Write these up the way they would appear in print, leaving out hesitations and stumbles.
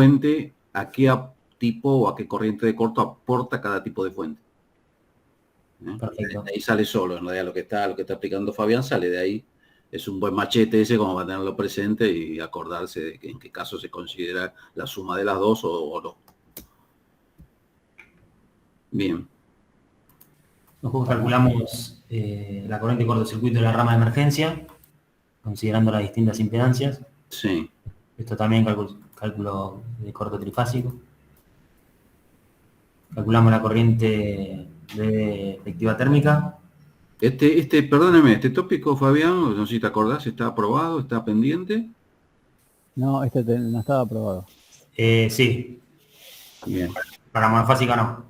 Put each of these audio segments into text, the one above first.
fuente, a qué tipo o a qué corriente de corto aporta cada tipo de fuente. Perfecto. De ahí sale solo, en realidad lo que está aplicando Fabián sale de ahí. Es un buen machete ese como para tenerlo presente y acordarse de que en qué caso se considera la suma de las dos o no. Bien. Nosotros calculamos la corriente de cortocircuito de la rama de emergencia, considerando las distintas impedancias. Sí. Esto también cálculo de corto trifásico. Calculamos la corriente de efectiva térmica. Perdóneme, este tópico, Fabián, no sé si te acordás, ¿está aprobado? ¿Está pendiente? No, no estaba aprobado. Sí. Bien. Para monofásica no.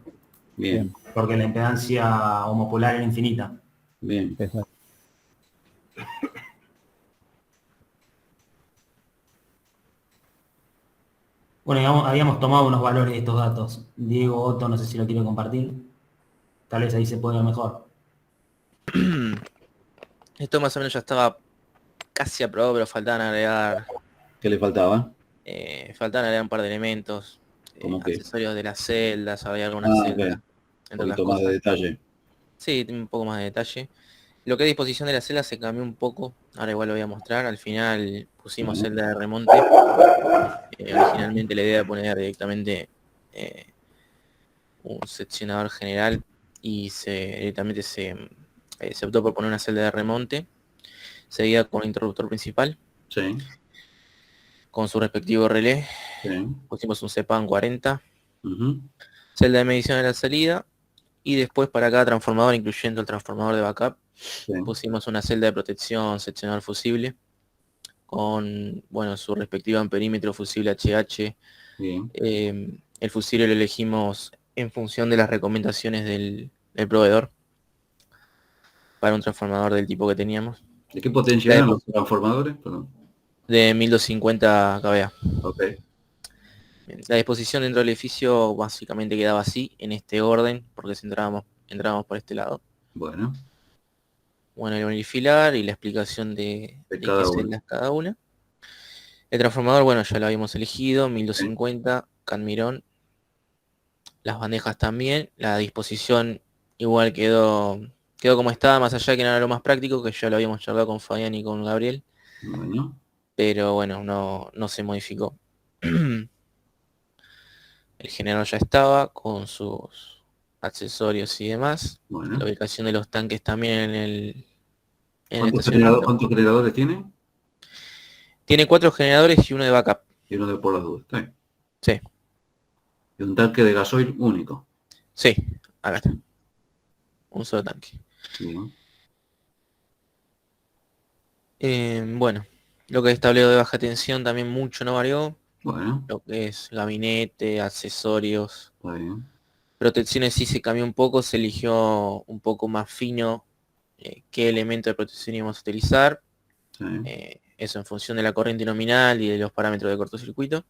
Bien. Porque la impedancia homopolar era infinita. Bien. Exacto. Bueno, habíamos tomado unos valores de estos datos. Diego, Otto, no sé si lo quiero compartir. Tal vez ahí se puede ver mejor. Esto más o menos ya estaba casi aprobado, pero faltaban agregar ¿Qué le faltaba? un par de elementos. ¿Cómo qué? Accesorios de las celdas, había algunas celdas, Ok. Un entre otras poquito más de cosas. detalle. Sí, tiene un poco más de detalle. Lo que es disposición de la celda se cambió un poco. Ahora igual lo voy a mostrar. Al final pusimos Bueno. celda de remonte. Originalmente la idea era poner directamente un seccionador general y directamente se optó por poner una celda de remonte seguida con un interruptor principal Sí. con su respectivo relé. Sí. Pusimos un CPAN 40, Uh-huh. celda de medición de la salida y después para cada transformador, incluyendo el transformador de backup, Sí. pusimos una celda de protección seccionador fusible con, bueno, su respectivo amperímetro fusible HH. Bien. El fusible lo elegimos en función de las recomendaciones del proveedor para un transformador del tipo que teníamos. ¿De qué potencia eran los transformadores? Perdón. De 1250 kVA. Ok. Bien, la disposición dentro del edificio básicamente quedaba así, en este orden, porque si entrábamos por este lado. Bueno. Bueno, el unifilar y la explicación de qué Cada uno. celdas cada una. El transformador, bueno, ya lo habíamos elegido, 1250, Cadmirón. Las bandejas también. La disposición igual quedó como estaba, más allá de que no era lo más práctico, que ya lo habíamos charlado con Fabián y con Gabriel. Bueno. Pero bueno, no se modificó. El generador ya estaba con sus accesorios y demás. Bueno. La ubicación de los tanques también en el ¿Cuántos estacionamiento. generadores tiene? Tiene 4 generadores y uno de backup. Y uno de por las dudas. Está bien. Sí, Y un tanque de gasoil único. sí, acá está. Un solo tanque. Bien. Bueno, lo que es tablero de baja tensión también mucho no varió. Bueno. Lo que es gabinete, accesorios. Está bien. Protecciones sí se cambió un poco, se eligió un poco más fino qué elemento de protección íbamos a utilizar. Sí. Eso en función de la corriente nominal y de los parámetros de cortocircuito.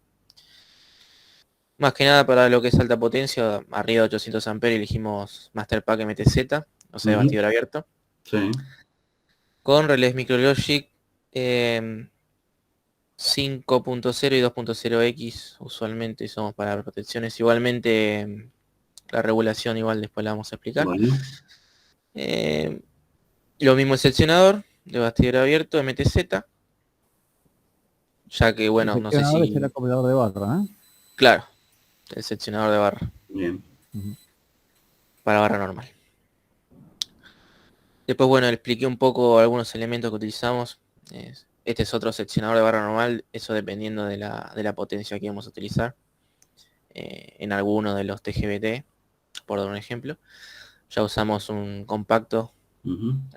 Más que nada para lo que es alta potencia, arriba de 800 amperios elegimos Master Pack MTZ, o sea, de bastidor abierto. Sí. Con relés MicroLogic 5.0 y 2.0X, usualmente usamos para protecciones. Igualmente, la regulación igual después la vamos a explicar. Bueno. Lo mismo el seccionador de bastidor abierto, MTZ. Ya que, bueno, no sé si... Será acoplador de barra, ¿eh? Claro, el seccionador de barra. Bien. Para barra normal. Después, bueno, le expliqué un poco algunos elementos que utilizamos. Este es otro seccionador de barra normal, eso dependiendo de la potencia que vamos a utilizar. En alguno de los TGBT, por dar un ejemplo. Ya usamos un compacto, en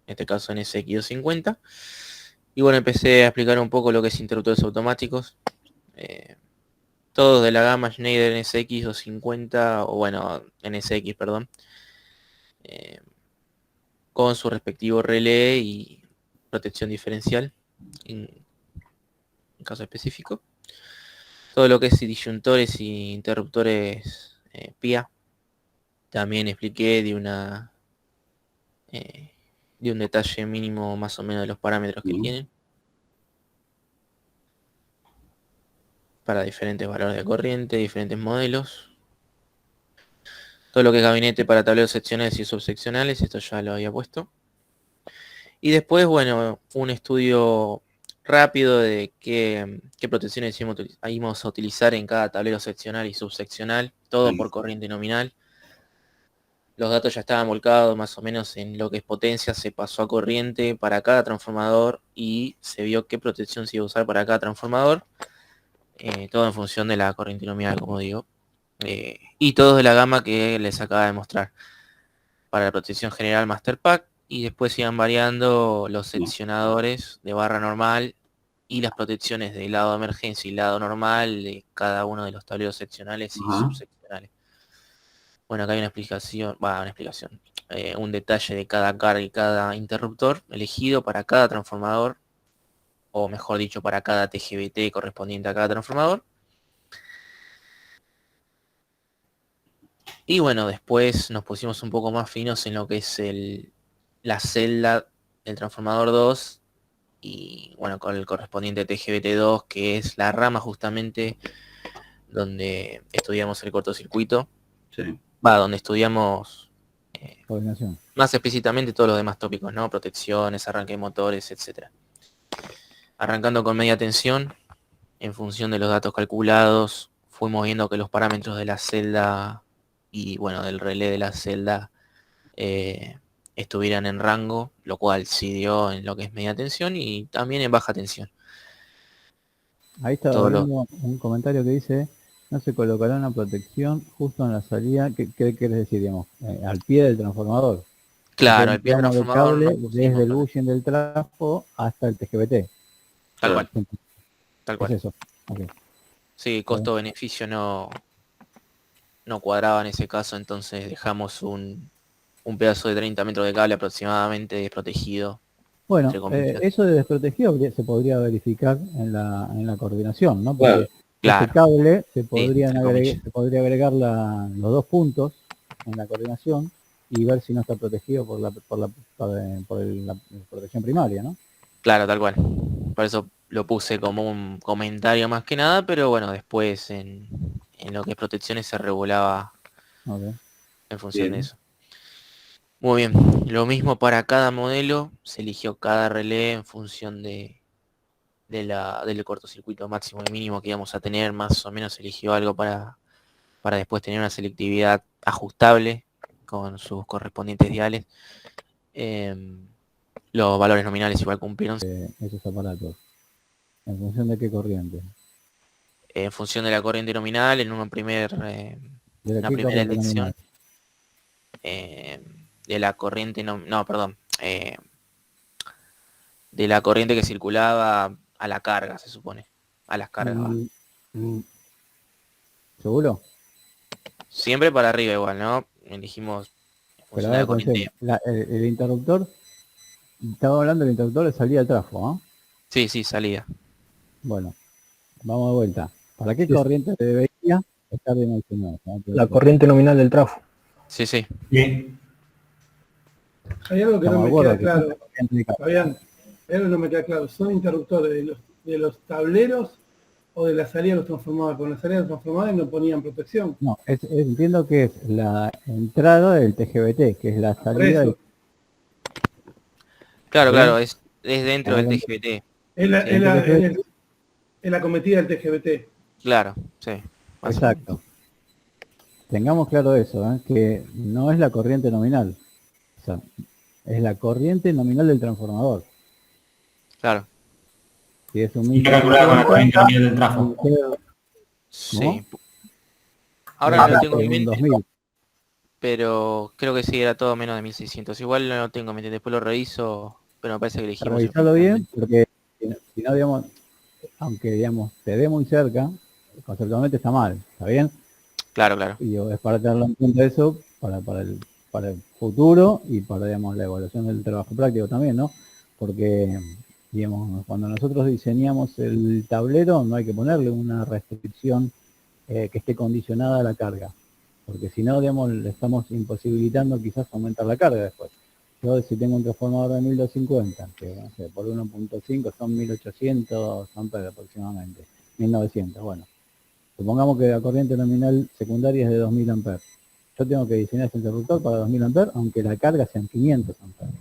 este caso en SX250. Y bueno, empecé a explicar un poco lo que es interruptores automáticos. Todos de la gama Schneider NSX250, o bueno, NSX, perdón. Con su respectivo relé y protección diferencial en caso específico. Todo lo que es disyuntores y interruptores PIA también expliqué de un detalle mínimo más o menos de los parámetros que Bien. tienen. para diferentes valores de corriente, diferentes modelos. Todo lo que es gabinete para tableros seccionales y subseccionales, esto ya lo había puesto. Y después, bueno, un estudio rápido de qué protecciones íbamos a utilizar en cada tablero seccional y subseccional, todo por corriente nominal. Los datos ya estaban volcados más o menos en lo que es potencia, se pasó a corriente para cada transformador y se vio qué protección se iba a usar para cada transformador, todo en función de la corriente nominal, como digo. Y todo de la gama que les acaba de mostrar. Para la protección general Master Pack, y después iban variando los seccionadores de barra normal y las protecciones del lado de emergencia y lado normal de cada uno de los tableros seccionales y subseccionales. Bueno, acá hay una explicación, un detalle de cada carga y cada interruptor elegido para cada transformador, o mejor dicho, para cada TGBT correspondiente a cada transformador. Y bueno, después nos pusimos un poco más finos en lo que es la celda del transformador 2 y bueno, con el correspondiente TGBT2, que es la rama justamente donde estudiamos el cortocircuito. Sí. Donde estudiamos Coordinación. más explícitamente todos los demás tópicos, ¿no? Protecciones, arranque de motores, etc. Arrancando con media tensión, en función de los datos calculados, fuimos viendo que los parámetros de la celda y bueno, del relé de la celda estuvieran en rango, lo cual sí dio en lo que es media tensión y también en baja tensión. Ahí estaba viendo un comentario que dice: no se colocará una protección justo en la salida. ¿Qué quieres decir, digamos? Al pie del transformador. Claro, al pie del de transformador. cable desde el bushing del trafo hasta el TGBT. Tal cual. Tal cual. Es eso. Okay. Sí, costo-beneficio no cuadraba en ese caso, entonces dejamos un pedazo de 30 metros de cable aproximadamente desprotegido. Bueno, eso de desprotegido se podría verificar en la coordinación, ¿no? Porque ese cable se podría agregar los dos puntos en la coordinación y ver si no está protegido por la protección primaria, ¿no? Claro, tal cual. Por eso lo puse como un comentario más que nada, pero bueno, después en lo que es protecciones se regulaba en función de eso. Muy bien, lo mismo para cada modelo, se eligió cada relé en función del cortocircuito máximo y mínimo que íbamos a tener, más o menos se eligió algo para después tener una selectividad ajustable con sus correspondientes diales. Los valores nominales igual cumplieron. Esos aparatos, ¿en función de qué corriente? En función de la corriente nominal, en una primera elección. De la corriente, de la corriente que circulaba a la carga, se supone. A las cargas. ¿Seguro? Siempre para arriba igual, ¿no? Dijimos... Pero a ver, el interruptor, estaba hablando del interruptor de salida del trafo, ¿no? Sí, salida. Bueno, vamos de vuelta. ¿Para qué corriente debería estar dimensionado? La corriente nominal del trafo. Sí. Bien. Hay algo que no me queda claro. Fabián, hay algo que no me queda claro. ¿Son interruptores de los tableros o de la salida de los transformadores? Con la salida de los transformadores no ponían protección. No, entiendo que es la entrada del TGBT, que es la salida del... Claro, es dentro del TGBT. Es la cometida del TGBT. Claro, sí. Exacto. Tengamos claro eso, que no es la corriente nominal. O sea, es la corriente nominal del transformador. Claro. Si es un y calculada con la corriente nominal del trafo. Sí. Ahora no lo tengo en mente, 2000. Pero creo que sí, era todo menos de 1600. Igual no lo tengo en mente, después lo reviso, pero me parece que elegimos... Revisalo bien, porque si no, digamos, aunque, digamos, te dé muy cerca, conceptualmente está mal, ¿está bien? Claro. Y es para tenerlo en cuenta eso, para el futuro y para, digamos, la evaluación del trabajo práctico también, ¿no? Porque, digamos, cuando nosotros diseñamos el tablero no hay que ponerle una restricción que esté condicionada a la carga, porque si no, digamos, le estamos imposibilitando quizás aumentar la carga después. Yo si tengo un transformador de 1250, que no sé, por 1.5 son 1800 amperes aproximadamente, 1900, bueno. Supongamos que la corriente nominal secundaria es de 2000 amperes. Yo tengo que diseñar ese interruptor para 2000 amperes, aunque la carga sean 500 amperes.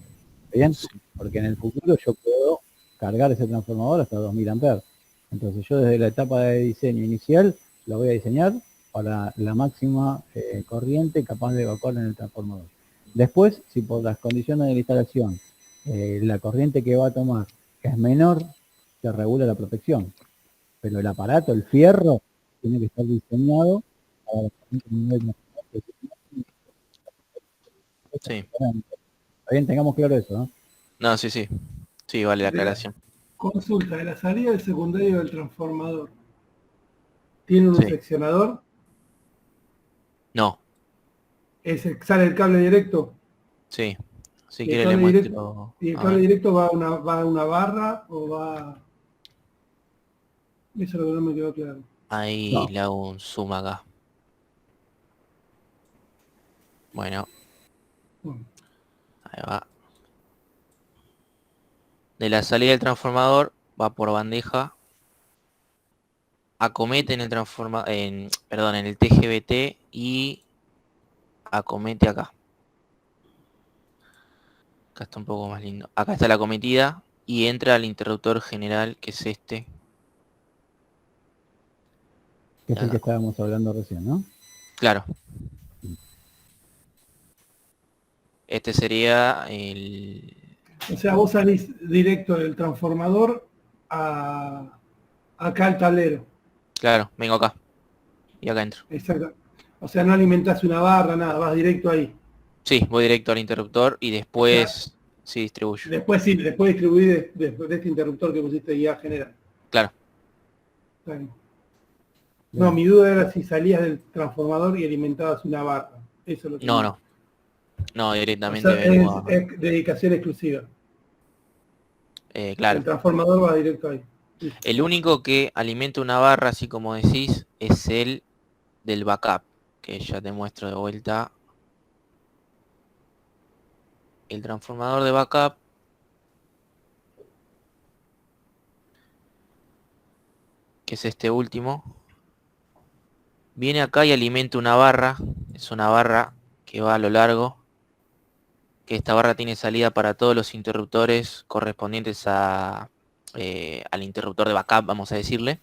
¿Bien? Porque en el futuro yo puedo cargar ese transformador hasta 2000 amperes. Entonces yo desde la etapa de diseño inicial lo voy a diseñar para la máxima corriente capaz de evacuar en el transformador. Después, si por las condiciones de la instalación la corriente que va a tomar es menor, se regula la protección. Pero el aparato, el fierro, tiene que estar diseñado para la corriente nivel. Sí. Está bien, tengamos claro eso, ¿no? No, sí, sí. Sí, vale la aclaración. Consulta, de la salida del secundario del transformador, ¿tiene un Sí. seccionador? No, ¿Sale el cable directo? sí. Si ¿Y el quiere cable le muestro. directo, ¿y el A cable ver. directo va a una barra o va...? Eso es lo que no me quedó claro. Ahí No. le hago un zoom acá. Bueno, Bueno, ahí va. De la salida del transformador va por bandeja. Acomete en el perdón, en el TGBT y acomete acá. Acá está un poco más lindo. Acá está la acometida y entra al interruptor general, que es este. Que es el que estábamos hablando recién, ¿no? Claro. Este sería el... o sea, vos salís directo del transformador acá al tablero. Claro, vengo acá. Y acá entro. Exacto. O sea, no alimentás una barra, nada, vas directo ahí. Sí, voy directo al interruptor y después sí distribuyo. Después distribuí de este interruptor que pusiste guía general. Claro. Está bien. No, mi duda era si salías del transformador y alimentabas una barra. Eso es lo que No. No, O directamente sea, vengo a... es dedicación exclusiva. claro. El transformador va directo ahí. El único que alimenta una barra, así como decís, es el del backup, que ya te muestro de vuelta. El transformador de backup que es este último, viene acá y alimenta una barra. Es una barra que va a lo largo, que esta barra tiene salida para todos los interruptores correspondientes al interruptor de backup, vamos a decirle,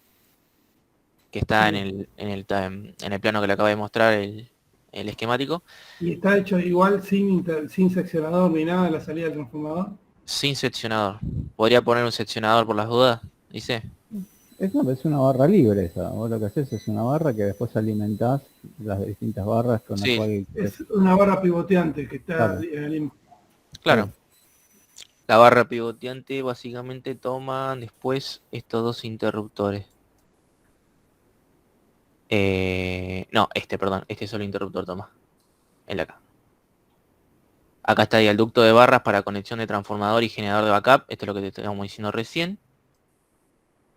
que está en el plano que le acabo de mostrar el esquemático. ¿Y está hecho igual sin seccionador ni nada de la salida del transformador? Sin seccionador. ¿Podría poner un seccionador por las dudas? Dice. Es una barra libre esa. Vos lo que haces es una barra que después alimentás las distintas barras con Sí. las cuales... Es una barra pivoteante que está... Claro. La barra pivoteante básicamente toma después estos dos interruptores. No, perdón, este solo interruptor toma. El de acá. Acá está el ducto de barras para conexión de transformador y generador de backup. Esto es lo que te estábamos diciendo recién.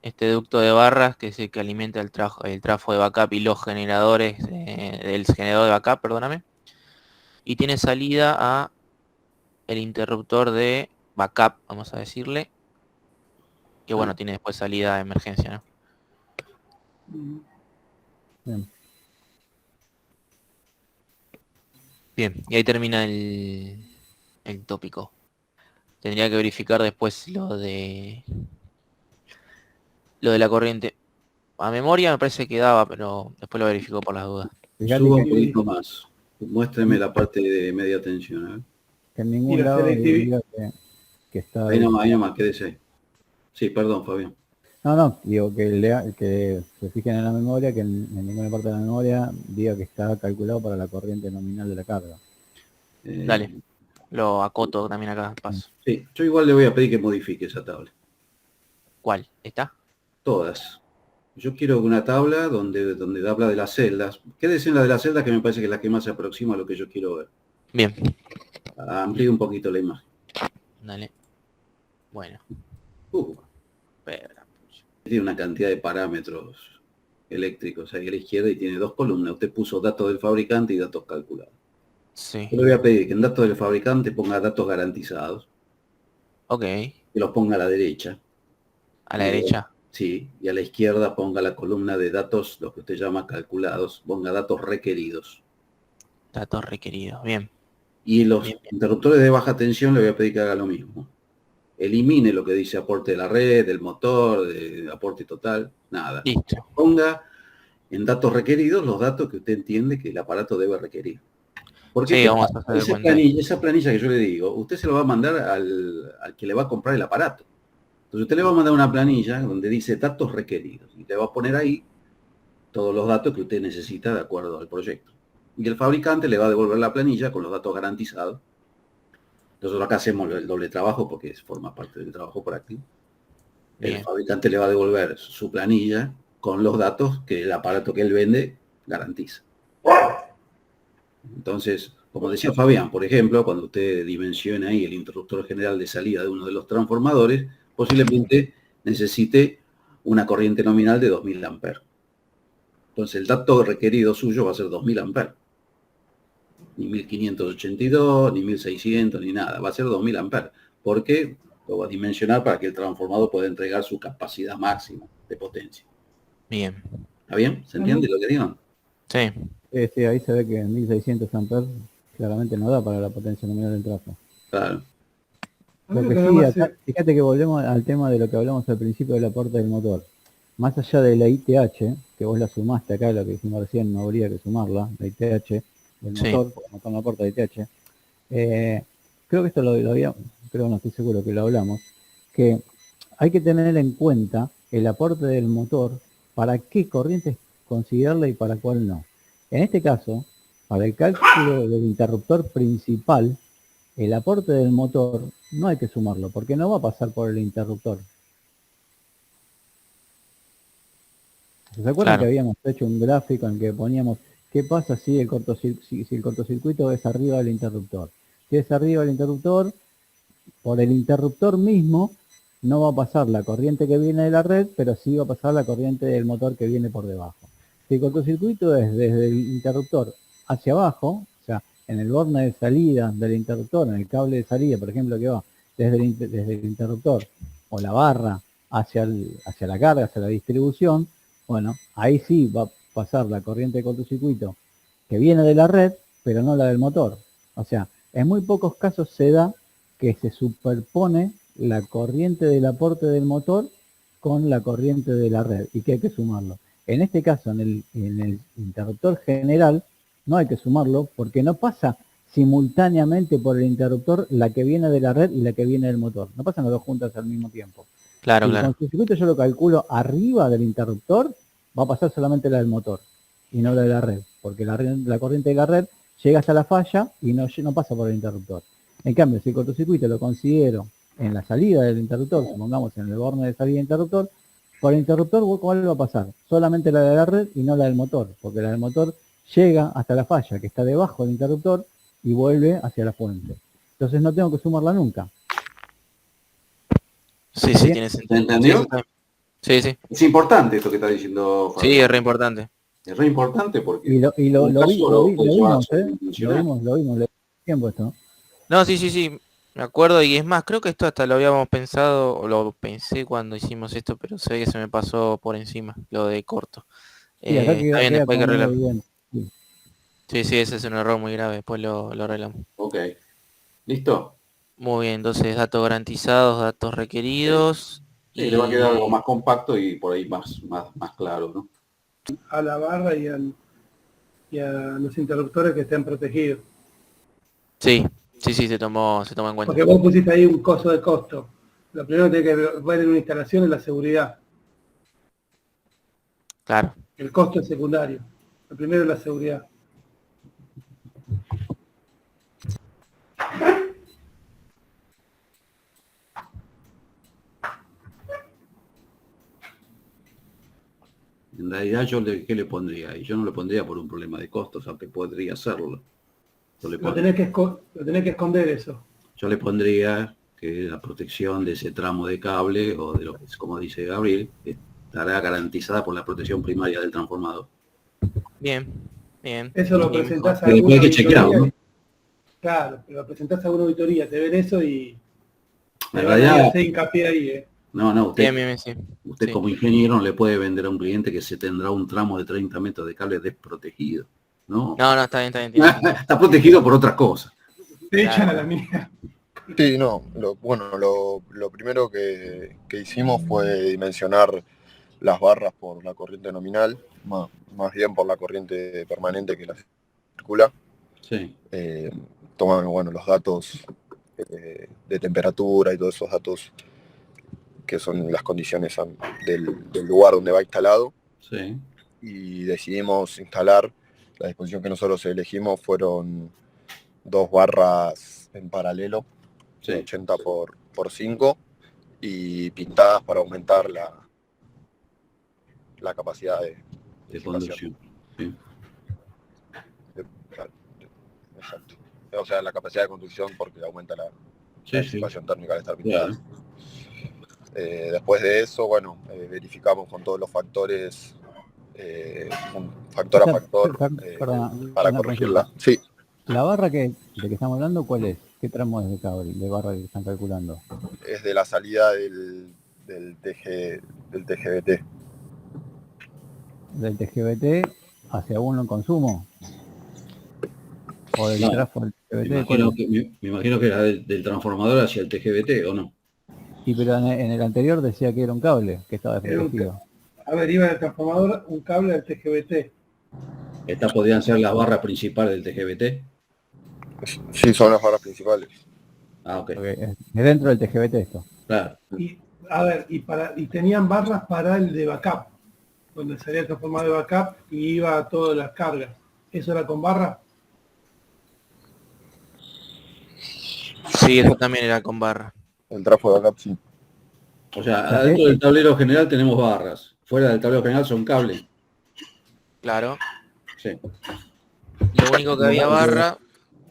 Este ducto de barras, que es el que alimenta el trafo de backup y los generadores del generador de backup, perdóname. Y tiene salida a el interruptor de backup, vamos a decirle. Que bueno, tiene después salida de emergencia, ¿no? Bien. Bien, y ahí termina el tópico. Tendría que verificar después lo de la corriente. A memoria me parece que daba, pero después lo verifico por las dudas. Suba un poquito más. Muéstreme la parte de media tensión. Que en ningún lado diga que está... Ahí nomás, quédese ahí. Sí, perdón, Fabián. No, digo que se fijen en la memoria, que en ninguna parte de la memoria diga que está calculado para la corriente nominal de la carga. Dale, lo acoto también acá, paso. Sí, yo igual le voy a pedir que modifique esa tabla. ¿Cuál? ¿Está? Todas. Yo quiero una tabla donde habla de las celdas. Quédese en la de las celdas, que me parece que es la que más se aproxima a lo que yo quiero ver. Bien. Amplíe un poquito la imagen. Dale. Bueno. Tiene una cantidad de parámetros eléctricos ahí a la izquierda y tiene dos columnas. Usted puso datos del fabricante y datos calculados. Sí. Yo le voy a pedir que en datos del fabricante ponga datos garantizados. Ok. Que los ponga a la derecha. ¿A la derecha? Sí, y a la izquierda ponga la columna de datos, lo que usted llama calculados, ponga datos requeridos. Datos requeridos, bien. Y los Bien. interruptores de baja tensión le voy a pedir que haga lo mismo. Elimine lo que dice aporte de la red, del motor, de aporte total, nada. Listo. Ponga en datos requeridos los datos que usted entiende que el aparato debe requerir. Porque Sí, vamos a hacer esa planilla que yo le digo, usted se lo va a mandar al que le va a comprar el aparato. Entonces usted le va a mandar una planilla donde dice datos requeridos y le va a poner ahí todos los datos que usted necesita de acuerdo al proyecto. Y el fabricante le va a devolver la planilla con los datos garantizados. Nosotros acá hacemos el doble trabajo porque forma parte del trabajo práctico. Bien. El fabricante le va a devolver su planilla con los datos que el aparato que él vende garantiza. Entonces, como decía Fabián, por ejemplo, cuando usted dimensione ahí el interruptor general de salida de uno de los transformadores, posiblemente necesite una corriente nominal de 2000 amperes. Entonces, el dato requerido suyo va a ser 2000 amperes. Ni 1582, ni 1600, ni nada. Va a ser 2000 amperes. Porque lo va a dimensionar para que el transformador pueda entregar su capacidad máxima de potencia. Bien. ¿Está bien? ¿Se entiende lo que digo? Sí. Sí, ahí se ve que 1600 amperes claramente no da para la potencia nominal del trafo. Claro. Lo que sí, acá, fíjate que volvemos al tema de lo que hablamos al principio del aporte del motor. Más allá de la ITH, que vos la sumaste acá, lo que dijimos recién, no habría que sumarla, la ITH del motor, porque el motor no aporta ITH. Creo que esto lo había, creo, no estoy seguro que lo hablamos, que hay que tener en cuenta el aporte del motor, para qué corrientes considerarla y para cuál no. En este caso, para el cálculo del interruptor principal, el aporte del motor no hay que sumarlo, porque no va a pasar por el interruptor. ¿Se acuerdan que habíamos hecho un gráfico en el que poníamos qué pasa si el cortocircuito es arriba del interruptor? Si es arriba del interruptor, por el interruptor mismo no va a pasar la corriente que viene de la red, pero sí va a pasar la corriente del motor que viene por debajo. Si el cortocircuito es desde el interruptor hacia abajo, o sea, en el borne de salida del interruptor, en el cable de salida, por ejemplo, que va desde el interruptor o la barra hacia la carga, hacia la distribución, bueno, ahí sí va a pasar la corriente de cortocircuito que viene de la red, pero no la del motor. O sea, en muy pocos casos se da que se superpone la corriente del aporte del motor con la corriente de la red y que hay que sumarlo. En este caso, en el interruptor general, no hay que sumarlo porque no pasa simultáneamente por el interruptor la que viene de la red y la que viene del motor. No pasan las dos juntas al mismo tiempo. Claro, si claro. El cortocircuito yo lo calculo arriba del interruptor, va a pasar solamente la del motor y no la de la red, porque la corriente de la red llega hasta la falla y no pasa por el interruptor. En cambio, si el cortocircuito lo considero en la salida del interruptor, supongamos en el borne de salida del interruptor, por el interruptor, ¿cuál va a pasar? Solamente la de la red y no la del motor, porque la del motor llega hasta la falla que está debajo del interruptor y vuelve hacia la fuente. Entonces no tengo que sumarla nunca. Sí, tiene sentido. ¿Entendió? Sí, sí. Es importante esto que está diciendo Fabio. Sí, es re importante. Es re importante porque... Y lo vimos, le tiempo esto. No, sí. Me acuerdo, y es más, creo que esto hasta lo habíamos pensado, o lo pensé cuando hicimos esto, pero sé que se me pasó por encima, lo de corto. Sí, acá está bien, después hay que arreglar. Sí. Sí, ese es un error muy grave, después lo arreglamos. Ok. ¿Listo? Muy bien, entonces datos garantizados, datos requeridos. Sí, le va a quedar algo más compacto y por ahí más claro, ¿no? A la barra y a los interruptores que estén protegidos. Sí, se tomó en cuenta. Porque vos pusiste ahí un costo de costo. Lo primero que tiene que ver en una instalación es la seguridad. Claro. El costo es secundario. Lo primero es la seguridad. En realidad ¿qué le pondría? Y yo no le pondría por un problema de costos, aunque podría hacerlo. Lo tenés que esconder eso. Yo le pondría que la protección de ese tramo de cable, o de lo que es, como dice Gabriel, estará garantizada por la protección primaria del transformador. Bien. Eso lo presentás a alguna auditoría. ¿No? Claro, pero lo presentás a una auditoría, te ven eso y en realidad se hincapié ahí, No, usted, Bien, sí. usted Sí. como ingeniero no le puede vender a un cliente que se tendrá un tramo de 30 metros de cable desprotegido. No, No, está bien, entiendo. está protegido por otras cosas. Te echan a la mía. Sí, no, lo primero que hicimos fue dimensionar las barras por la corriente nominal, más bien por la corriente permanente que la circula. Sí. Tomamos, bueno, los datos de temperatura y todos esos datos que son las condiciones del lugar donde va instalado. Sí. Y decidimos instalar, la disposición que nosotros elegimos fueron 2 barras en paralelo, Sí. 80 por 5, y pintadas para aumentar la capacidad De conducción. Sí. Exacto. O sea, la capacidad de conducción porque aumenta la disipación térmica al estar pintadas. Claro. Después de eso, bueno, verificamos con todos los factores, factor a factor, para corregirla. Sí. ¿La barra de que estamos hablando cuál es? ¿Qué tramo es de cable, de barra que están calculando? Es de la salida del TGBT. ¿Del TGBT hacia uno en consumo? ¿O del trafo del TGBT? Me imagino que era del transformador hacia el TGBT, ¿o no? Sí, pero en el anterior decía que era un cable, que estaba desprotegido. A ver, iba del transformador un cable del TGBT. ¿Estas podrían ser las barras principales del TGBT? Sí, son las barras principales. Ah, ok. Es dentro del TGBT esto. Claro. Y, a ver, y tenían barras para el de backup, donde salía el transformador de backup y iba a todas las cargas. ¿Eso era con barra? Sí, eso también era con barra. El trafo de backup, sí. O sea, adentro del tablero general tenemos barras. Fuera del tablero general son cables. Claro. Sí. Lo único que había barra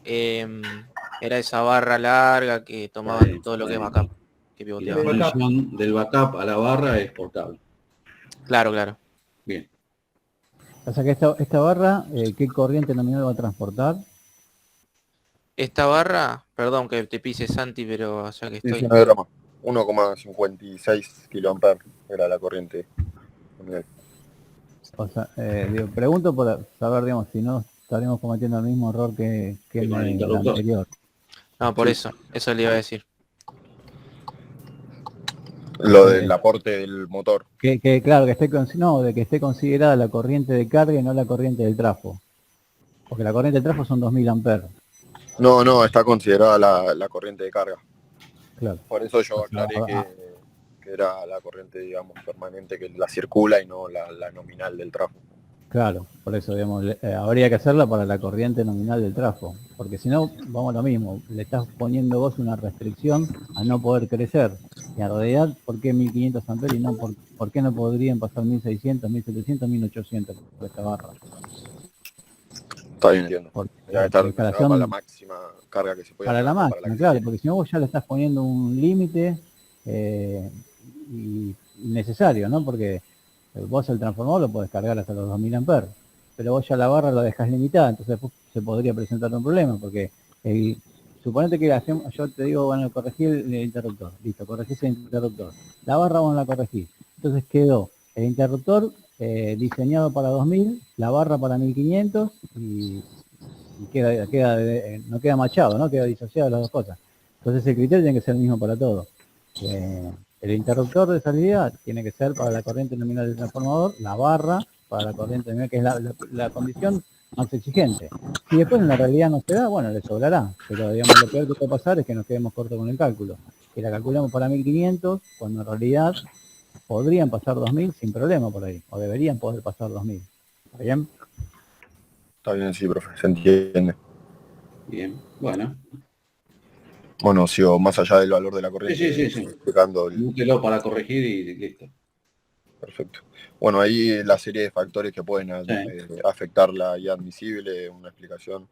era esa barra larga que tomaba todo lo que es backup. Que Y la pivoteaba. conexión del backup a la barra es por cable. Claro. Bien. O sea que esta barra, ¿qué corriente nominal va a transportar? Esta barra, perdón que te pise Santi, pero ya que estoy. 19 gramos. 1,56 kiloamperes era la corriente nominal. O sea, pregunto por saber, digamos, si no estaremos cometiendo el mismo error que en el anterior. No, por eso le iba a decir. Lo del aporte del motor. Claro, que esté considerada la corriente de carga y no la corriente del trafo. Porque la corriente del trafo son 2000 amperes. No, está considerada la corriente de carga. Claro. Por eso yo aclaré que era la corriente, digamos, permanente que la circula y no la nominal del trafo. Claro, por eso, digamos, habría que hacerla para la corriente nominal del trafo. Porque si no, vamos a lo mismo. Le estás poniendo vos una restricción a no poder crecer. Y en realidad, ¿por qué 1500 amperes y no por qué no podrían pasar 1600, 1700, 1800 por esta barra? Está bien, entiendo. Ya está para la máxima carga que se puede para hacer, la máxima, para claro, porque si no vos ya le estás poniendo un límite innecesario, ¿no? Porque vos el transformador lo podés cargar hasta los 2000 amperes, pero vos ya la barra la dejás limitada, entonces después se podría presentar un problema, porque suponete que yo te digo, bueno, corregí el interruptor, listo, corregís el interruptor, la barra vos no la corregís, entonces quedó el interruptor diseñado para 2000, la barra para 1500 y no queda machado, ¿no? Queda disociado las dos cosas. Entonces el criterio tiene que ser el mismo para todo. El interruptor de salida tiene que ser para la corriente nominal del transformador, la barra para la corriente nominal, que es la condición más exigente. Si después en la realidad no se da, bueno, le sobrará. Pero digamos, lo peor que puede pasar es que nos quedemos cortos con el cálculo. Que la calculamos para 1500, cuando en realidad podrían pasar 2000 sin problema por ahí. O deberían poder pasar 2000. ¿Está bien? Está bien, sí, profe, se entiende. Bien, bueno. Bueno, sigo más allá del valor de la corriente. Sí. Explicando Búsquelo para corregir y listo. Perfecto. Bueno, ahí la serie de factores que pueden afectar la guía admisible, una explicación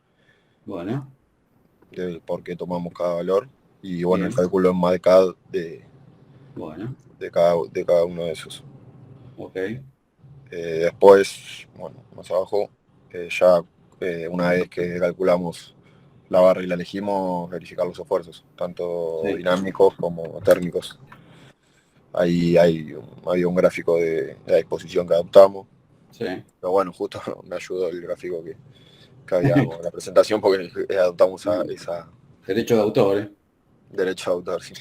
de por qué tomamos cada valor y bueno, el cálculo en MADCAD de cada uno de esos. Ok. Después, bueno, más abajo, una vez que calculamos la barra y la elegimos, verificar los esfuerzos, tanto dinámicos como térmicos. Ahí había un gráfico de la disposición que adoptamos. Sí. Pero bueno, justo me ayudó el gráfico que había en la presentación porque adoptamos esa Derecho de autor, ¿eh? derecho de autor, sí.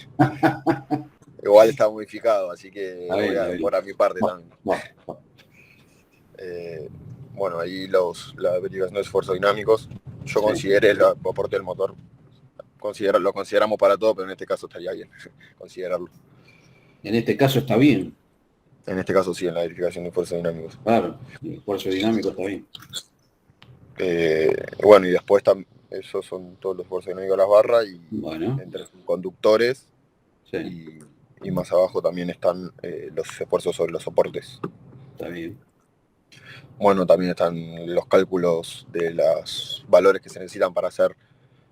Igual está modificado, así que voy a por mi parte también. Bueno, ahí la verificación de esfuerzos dinámicos. Yo consideré el aporte del motor. Lo consideramos para todo, pero en este caso estaría bien considerarlo. En este caso está bien. En este caso sí, en la verificación de esfuerzos dinámicos. Claro, el esfuerzo dinámico está bien. Bueno, y después esos son todos los esfuerzos dinámicos de las barras y entre conductores y más abajo también están los esfuerzos sobre los soportes. Está bien. Bueno, también están los cálculos de los valores que se necesitan para hacer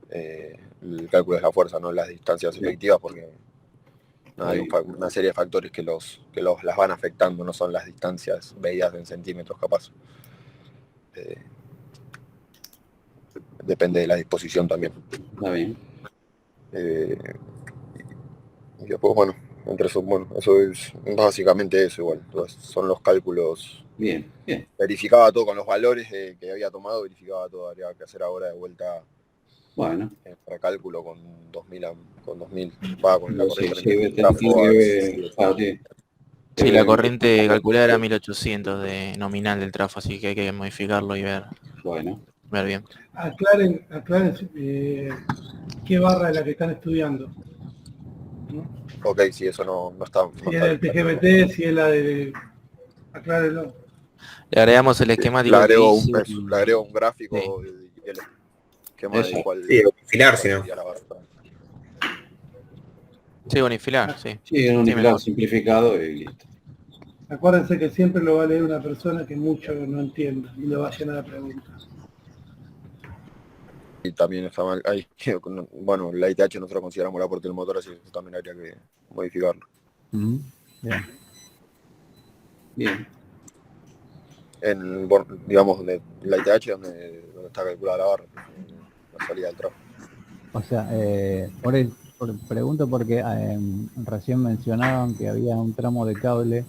el cálculo de la fuerza, no las distancias efectivas, porque hay una serie de factores que las van afectando, no son las distancias medidas en centímetros capaz. Depende de la disposición también. Está bien. Y después, bueno, eso es básicamente eso igual. Entonces, son los cálculos. Bien. Verificaba todo con los valores que había tomado, verificaba todo. Habría que hacer ahora de vuelta recálculo con 2000, con la corriente. Sí, la corriente calculada era 1800 de nominal del trafo, así que hay que modificarlo y ver bien. Aclaren qué barra es la que están estudiando. Ok, si eso no está. Si es del TGBT, si es la de... Aclárenlo. Le agregamos el esquemático. Le agrego un gráfico y el esquema de cuál. Sí, unifilar, si no. Sí, unifilar, sí. Sí, un unifilar simplificado y listo. Acuérdense que siempre lo va a leer una persona que mucho no entienda y le va a llenar la pregunta. Y también está mal. Ahí, bueno, la ITH nosotros consideramos el aporte del motor, así que también habría que modificarlo. Bien. Digamos, de la ITH donde está calculada la barra, la salida del trafo. O sea, pregunto porque recién mencionaban que había un tramo de cable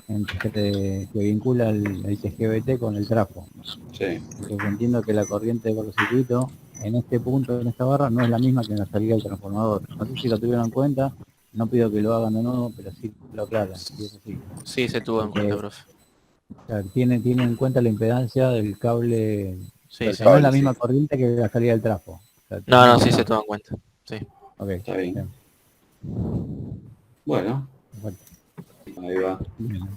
que vincula el TGBT con el trafo. Sí. Entonces entiendo que la corriente de cortocircuito en este punto, en esta barra, no es la misma que en la salida del transformador. No sé si lo tuvieron en cuenta, no pido que lo hagan de nuevo, pero sí lo aclaran. Sí, se tuvo en cuenta, profe. O sea, tiene en cuenta la impedancia del cable. Sí, no es la misma corriente que la salida del trafo. O sea, no, sí se tuvo en cuenta. Sí. Ok, está bien. Bueno. Ahí va. Bien.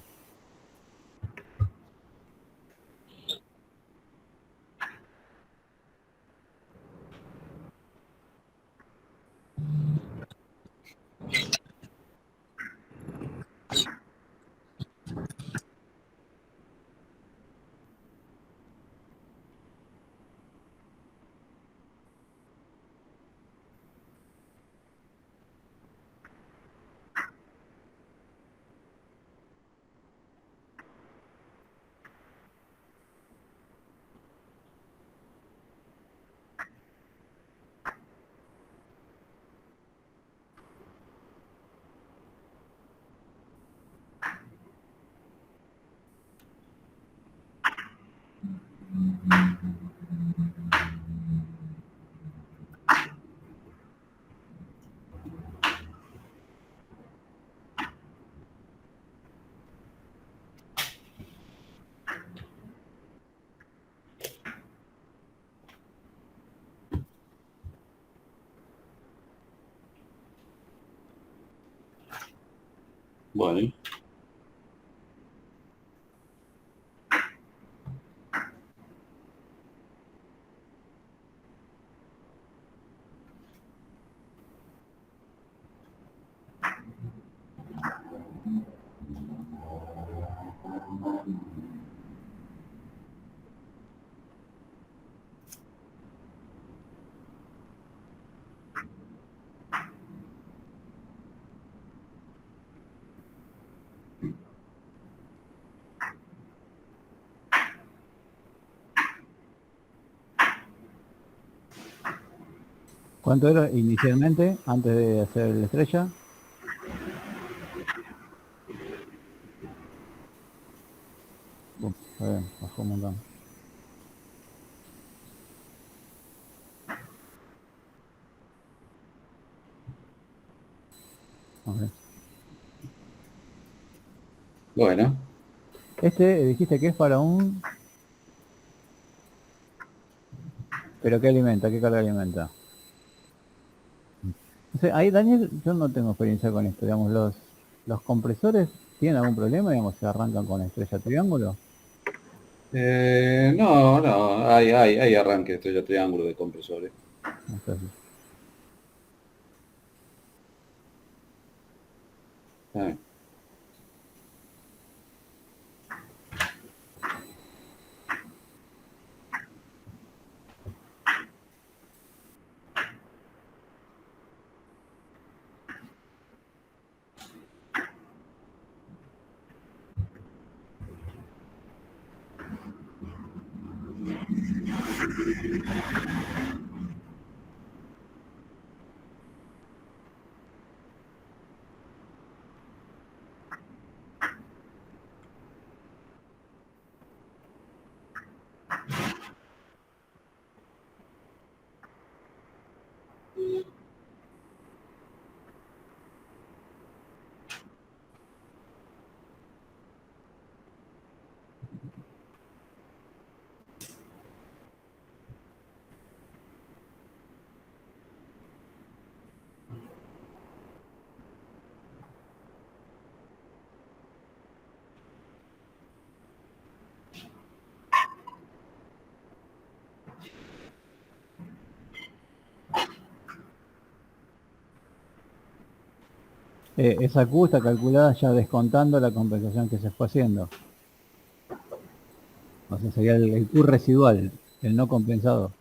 Bueno. ¿Cuánto era inicialmente, antes de hacer la estrella? Ok. Bueno, Este dijiste que es para un... ¿Pero qué alimenta? ¿Qué carga alimenta? O sea, ahí, Daniel, yo no tengo experiencia con esto. Digamos, los compresores tienen algún problema, digamos, se arrancan con estrella triángulo. no, hay arranque de estrella triángulo de compresores. Entonces, Ah. esa Q está calculada ya descontando la compensación que se fue haciendo. O sea, sería el Q residual, el no compensado.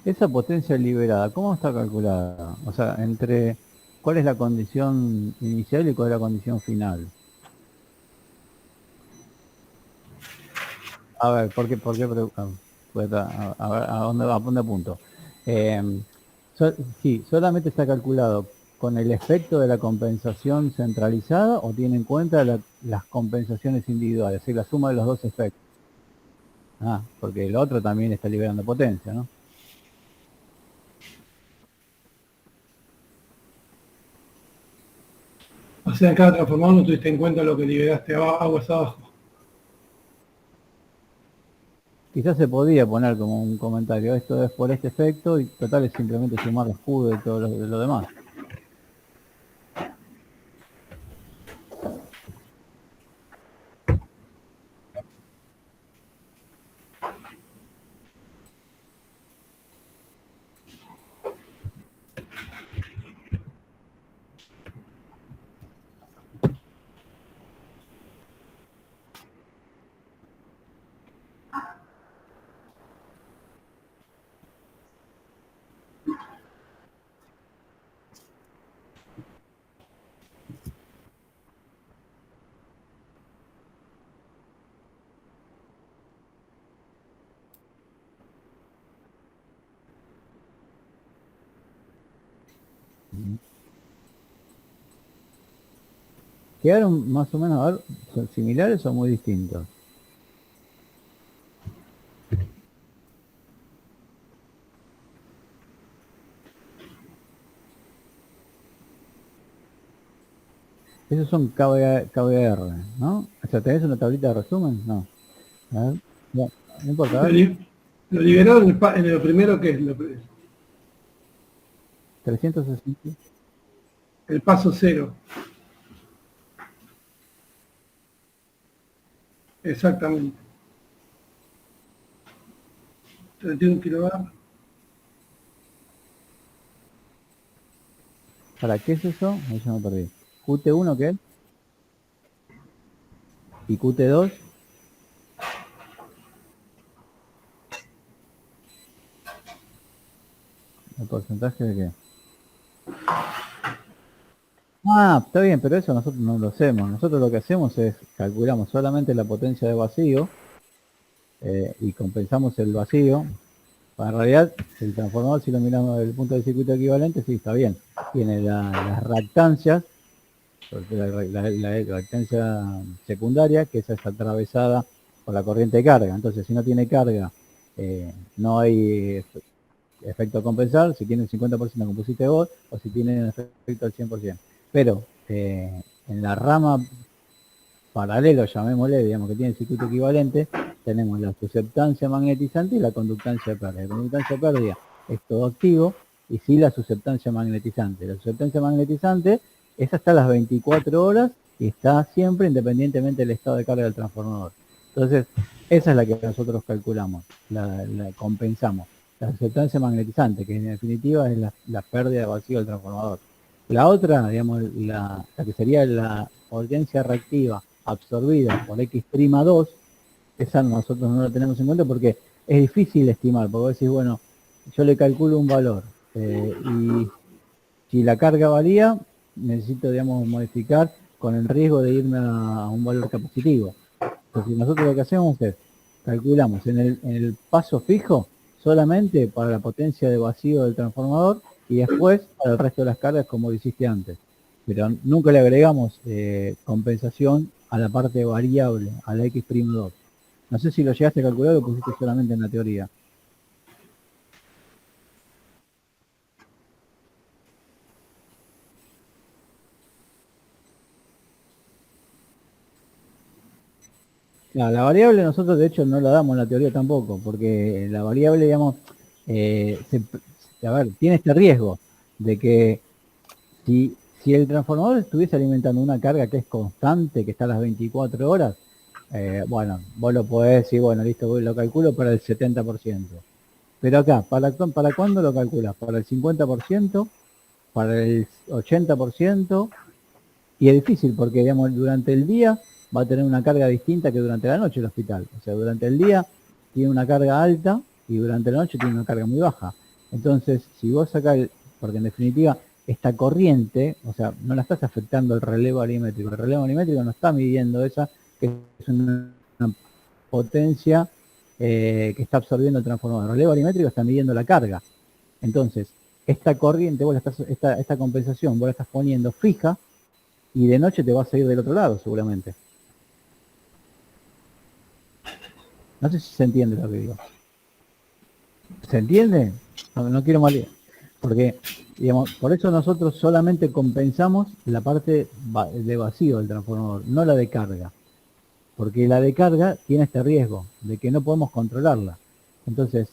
Esa potencia liberada, ¿cómo está calculada? O sea, entre cuál es la condición inicial y cuál es la condición final. A ver, ¿por qué pues, a ver, a dónde apunto? Sí, solamente está calculado con el efecto de la compensación centralizada o tiene en cuenta las compensaciones individuales, es decir, la suma de los dos efectos. Ah, porque el otro también está liberando potencia, ¿no? O sea, en cada transformador no tuviste en cuenta lo que liberaste aguas abajo. Quizás se podía poner como un comentario, esto es por este efecto y total es simplemente sumar los Q y todo lo demás. ¿Quedaron más o menos, a ver, son similares o muy distintos? Esos son KVR, ¿no? O sea, ¿tenés una tablita de resumen? No. A ver, no importa, a ver. Lo liberaron en lo primero que es 360. el paso cero. Exactamente. 31 kilovatios. ¿Para qué es eso? Ahí ya me perdí. ¿QT1 qué es? ¿Y QT2? ¿El porcentaje de qué? Ah, está bien, pero eso nosotros no lo hacemos. Nosotros lo que hacemos es calculamos solamente la potencia de vacío y compensamos el vacío. En realidad, el transformador, si lo miramos desde el punto del circuito equivalente, sí, está bien. Tiene las reactancias, la reactancia secundaria, que esa es atravesada por la corriente de carga. Entonces, si no tiene carga, no hay efecto a compensar. Si tiene un 50% como pusiste vos, o si tiene un efecto al 100%. Pero en la rama paralelo, llamémosle, digamos que tiene el circuito equivalente, tenemos la susceptancia magnetizante y la conductancia de pérdida. La conductancia de pérdida es todo activo y sí la susceptancia magnetizante. La susceptancia magnetizante, esa está a las 24 horas y está siempre independientemente del estado de carga del transformador. Entonces, esa es la que nosotros calculamos, la compensamos. La susceptancia magnetizante, que en definitiva es la pérdida de vacío del transformador. La otra, digamos, la que sería la potencia reactiva absorbida por X'2, esa nosotros no la tenemos en cuenta porque es difícil estimar, porque vos decís, bueno, yo le calculo un valor y si la carga varía, necesito, digamos, modificar con el riesgo de irme a un valor capacitivo. Entonces nosotros lo que hacemos es, calculamos en el paso fijo solamente para la potencia de vacío del transformador y después para el resto de las cargas como lo hiciste antes. Pero nunca le agregamos compensación a la parte variable, a la X'2. No sé si lo llegaste a calcular o lo pusiste solamente en la teoría. No, la variable nosotros de hecho no la damos en la teoría tampoco, porque la variable, digamos, a ver, tiene este riesgo de que si el transformador estuviese alimentando una carga que es constante, que está a las 24 horas, bueno, vos lo podés decir, bueno, listo, lo calculo para el 70%. Pero acá, ¿para cuándo lo calculas? ¿Para el 50%? ¿Para el 80%? Y es difícil porque, digamos, durante el día va a tener una carga distinta que durante la noche el hospital. O sea, durante el día tiene una carga alta y durante la noche tiene una carga muy baja. Entonces, si vos sacás, porque en definitiva esta corriente, o sea, no la estás afectando el relevo barimétrico. El relevo barimétrico no está midiendo esa, que es una potencia que está absorbiendo el transformador. El relevo barimétrico está midiendo la carga. Entonces, esta corriente, esta compensación, vos la estás poniendo fija y de noche te vas a ir del otro lado, seguramente. No sé si se entiende lo que digo. ¿Se entiende? No quiero mal, porque, digamos, por eso nosotros solamente compensamos la parte de vacío del transformador, no la de carga. Porque la de carga tiene este riesgo de que no podemos controlarla. Entonces,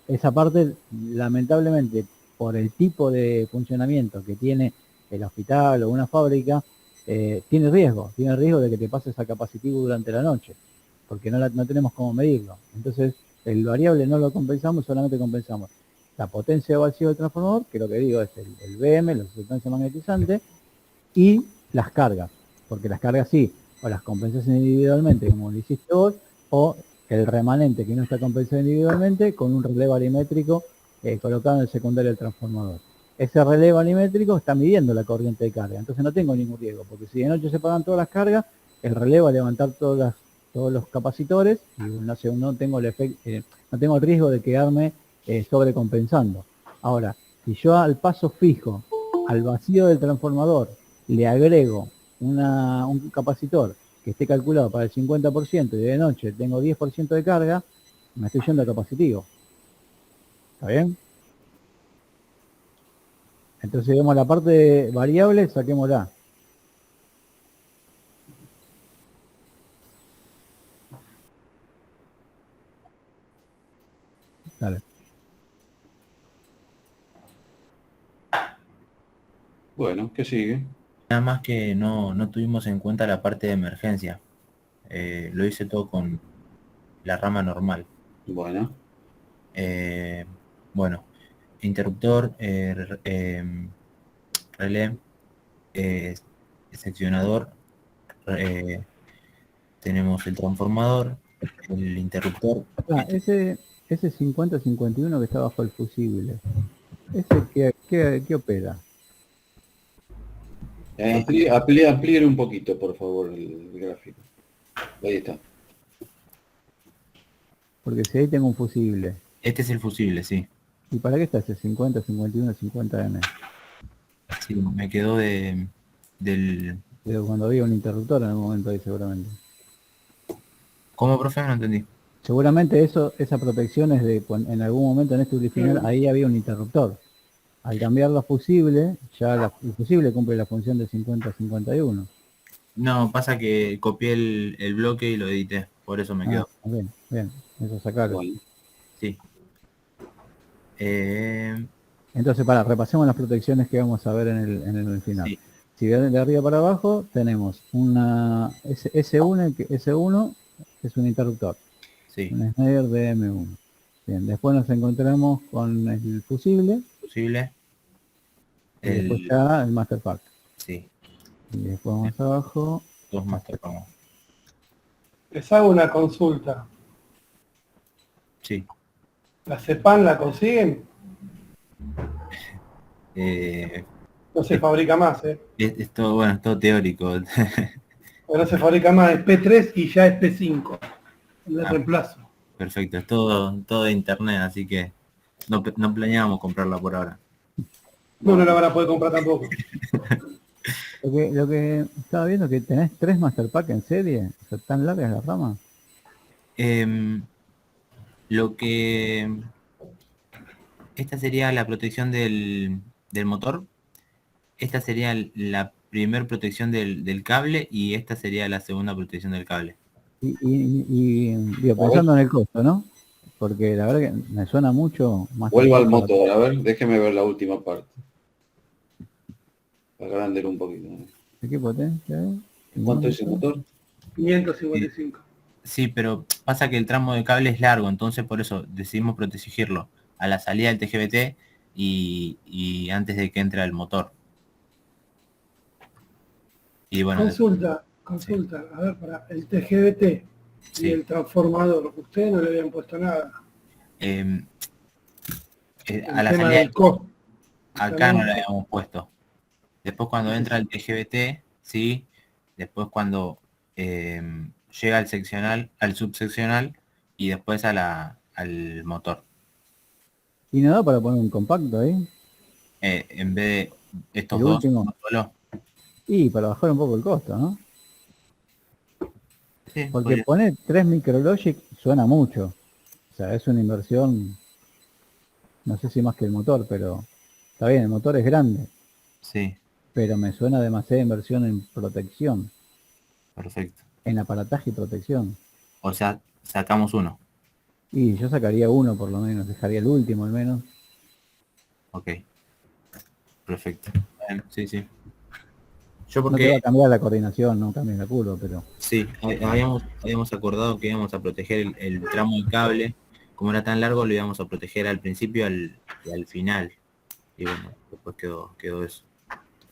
esa parte, lamentablemente, por el tipo de funcionamiento que tiene el hospital o una fábrica, tiene riesgo de que te pases a capacitivo durante la noche, porque no tenemos cómo medirlo. Entonces, el variable no lo compensamos, solamente compensamos la potencia de vacío del transformador, que lo que digo es el BM, la susceptancia magnetizante, y las cargas, porque las cargas sí, o las compensas individualmente, como lo hiciste vos, o el remanente que no está compensado individualmente con un relevo barimétrico colocado en el secundario del transformador. Ese relevo barimétrico está midiendo la corriente de carga, entonces no tengo ningún riesgo, porque si de noche se pagan todas las cargas, el relevo va a levantar todos los capacitores y no tengo el riesgo de quedarme sobrecompensando. Ahora, si yo al paso fijo, al vacío del transformador, le agrego un capacitor que esté calculado para el 50% y de noche tengo 10% de carga, me estoy yendo a capacitivo. ¿Está bien? Entonces, digamos, la parte de variable, saquémosla. Dale. Bueno, ¿qué sigue? Nada más que no tuvimos en cuenta la parte de emergencia. Lo hice todo con la rama normal. Bueno. Bueno, interruptor, relé, seccionador, tenemos el transformador, el interruptor. Ese 50-51 que está bajo el fusible, ¿ese qué opera? Amplíe un poquito, por favor, el gráfico. Ahí está. Porque si ahí tengo un fusible. Este es el fusible, sí. ¿Y para qué está ese 50, 51, 50M? Sí, me quedó del... Pero cuando había un interruptor en algún momento ahí seguramente. ¿Cómo, profe? No entendí. Seguramente esa protección es de en algún momento en este original ahí había un interruptor. Al cambiar los fusibles, ya el fusible cumple la función de 50-51. No, pasa que copié el bloque y lo edité, por eso me quedó. Bien, eso sacarlo. Bueno. Sí. Entonces, repasemos las protecciones que vamos a ver en el final. Sí. Si de arriba para abajo tenemos una S1 es un interruptor. Sí. Un Schneider DM1. Bien, después nos encontramos con el fusible. Fusible. Y después ya el Master Pack. Sí. Y después más abajo. Dos Master Pack. Les hago una consulta. Sí. ¿La CEPAN la consiguen? No se fabrica más, Es todo, bueno, es todo teórico. No se fabrica más, es P3 y ya es P5. El reemplazo. Perfecto, es todo de internet, así que no planeábamos comprarla por ahora. No la van a poder comprar tampoco. Lo que estaba viendo es que tenés 3 Master Pack en serie. O sea, ¿tan largas las ramas? Esta sería la protección del motor. Esta sería la primer protección del cable y esta sería la segunda protección del cable. Y digo, pensando en el costo, ¿no? Porque la verdad que me suena mucho más. Vuelvo al motor, a ver, déjeme ver la última parte. Para agrandear un poquito. ¿De qué potencia? ¿Cuánto es el motor? 555. Sí, pero pasa que el tramo de cable es largo, entonces por eso decidimos protegerlo a la salida del TGBT y antes de que entre el motor. Y bueno, consulta. Sí. A ver, para el TGBT y el transformador, ustedes no le habían puesto nada. A la salida acá no le habíamos puesto. Después cuando entra el TGBT, sí. Después cuando llega al seccional, al subseccional y después al motor. ¿Y no da para poner un compacto ahí? En vez de estos el dos último. Solo. Y para bajar un poco el costo, ¿no? Sí, porque poner 3 Micrologic suena mucho. O sea, es una inversión, no sé si más que el motor, pero está bien, el motor es grande. Sí. Pero me suena demasiada inversión en protección. Perfecto. En aparataje y protección. O sea, sacamos uno. Y yo sacaría uno por lo menos, dejaría el último al menos. Ok. Perfecto. Bueno, sí. Yo porque... No te va a cambiar la coordinación, no cambia la curva, pero... Sí, habíamos acordado que íbamos a proteger el tramo de cable. Como era tan largo, lo íbamos a proteger al principio y al final. Y bueno, después quedó eso.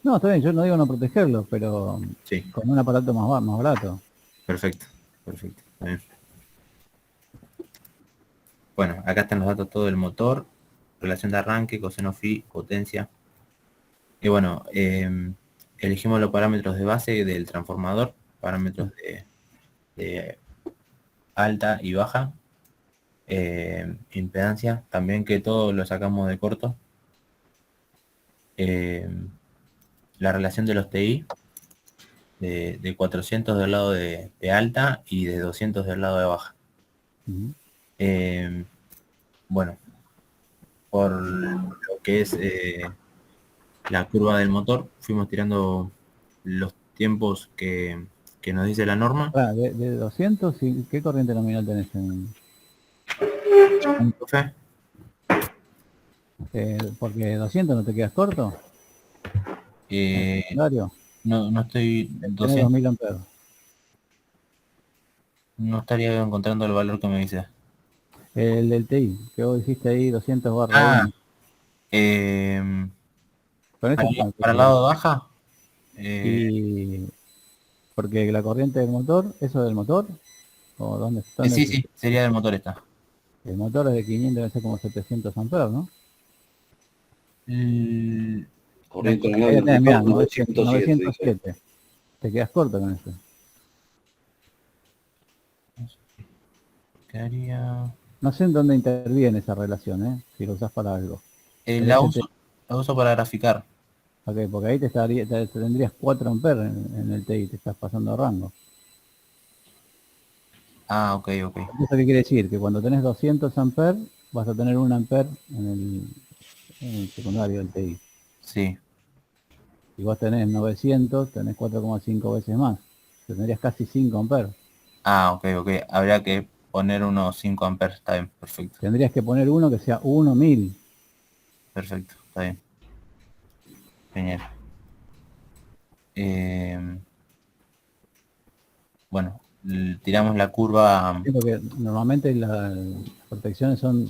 No, está bien, yo no digo no protegerlo, pero sí. Con un aparato más barato. Perfecto. Está bien. Bueno, acá están los datos todo del motor, relación de arranque, coseno phi, potencia. Y bueno, elegimos los parámetros de base del transformador, parámetros de alta y baja, impedancia, también que todo lo sacamos de corto. La relación de los TI, de 400 del lado de alta y de 200 del lado de baja. Bueno, por lo que es la curva del motor, fuimos tirando los tiempos que nos dice la norma. De 200, ¿qué corriente nominal tenés en profe? Porque 200 no te quedas corto. No estoy... 2000 amperes. No estaría encontrando el valor que me dice. El del TI, que vos dijiste ahí 200 barra 1. ¿Para el lado de baja? Y porque la corriente del motor, ¿eso del motor? ¿O dónde está? Sí, sería del motor esta. El motor es de 500, debe ser como 700 amperes, ¿no? corriente Ahí nominal del mirá, motor 907. 907. Te quedas corto con eso. Quedaría... No sé en dónde interviene esa relación, si lo usás para algo. la uso para graficar. Ok, porque ahí te tendrías 4 amperes en el TI, te estás pasando de rango. Ah, ok. ¿Eso qué quiere decir? Que cuando tenés 200 amperes, vas a tener 1 amper en el secundario del TI. Sí. Si vos tenés 900, tenés 4,5 veces más. Tendrías casi 5 amperes. Ah, ok. Habría que poner unos 5 amperes. Está bien, perfecto. Tendrías que poner uno que sea 1000. Perfecto, está bien. Genial. Bueno, tiramos la curva. Porque normalmente las protecciones son,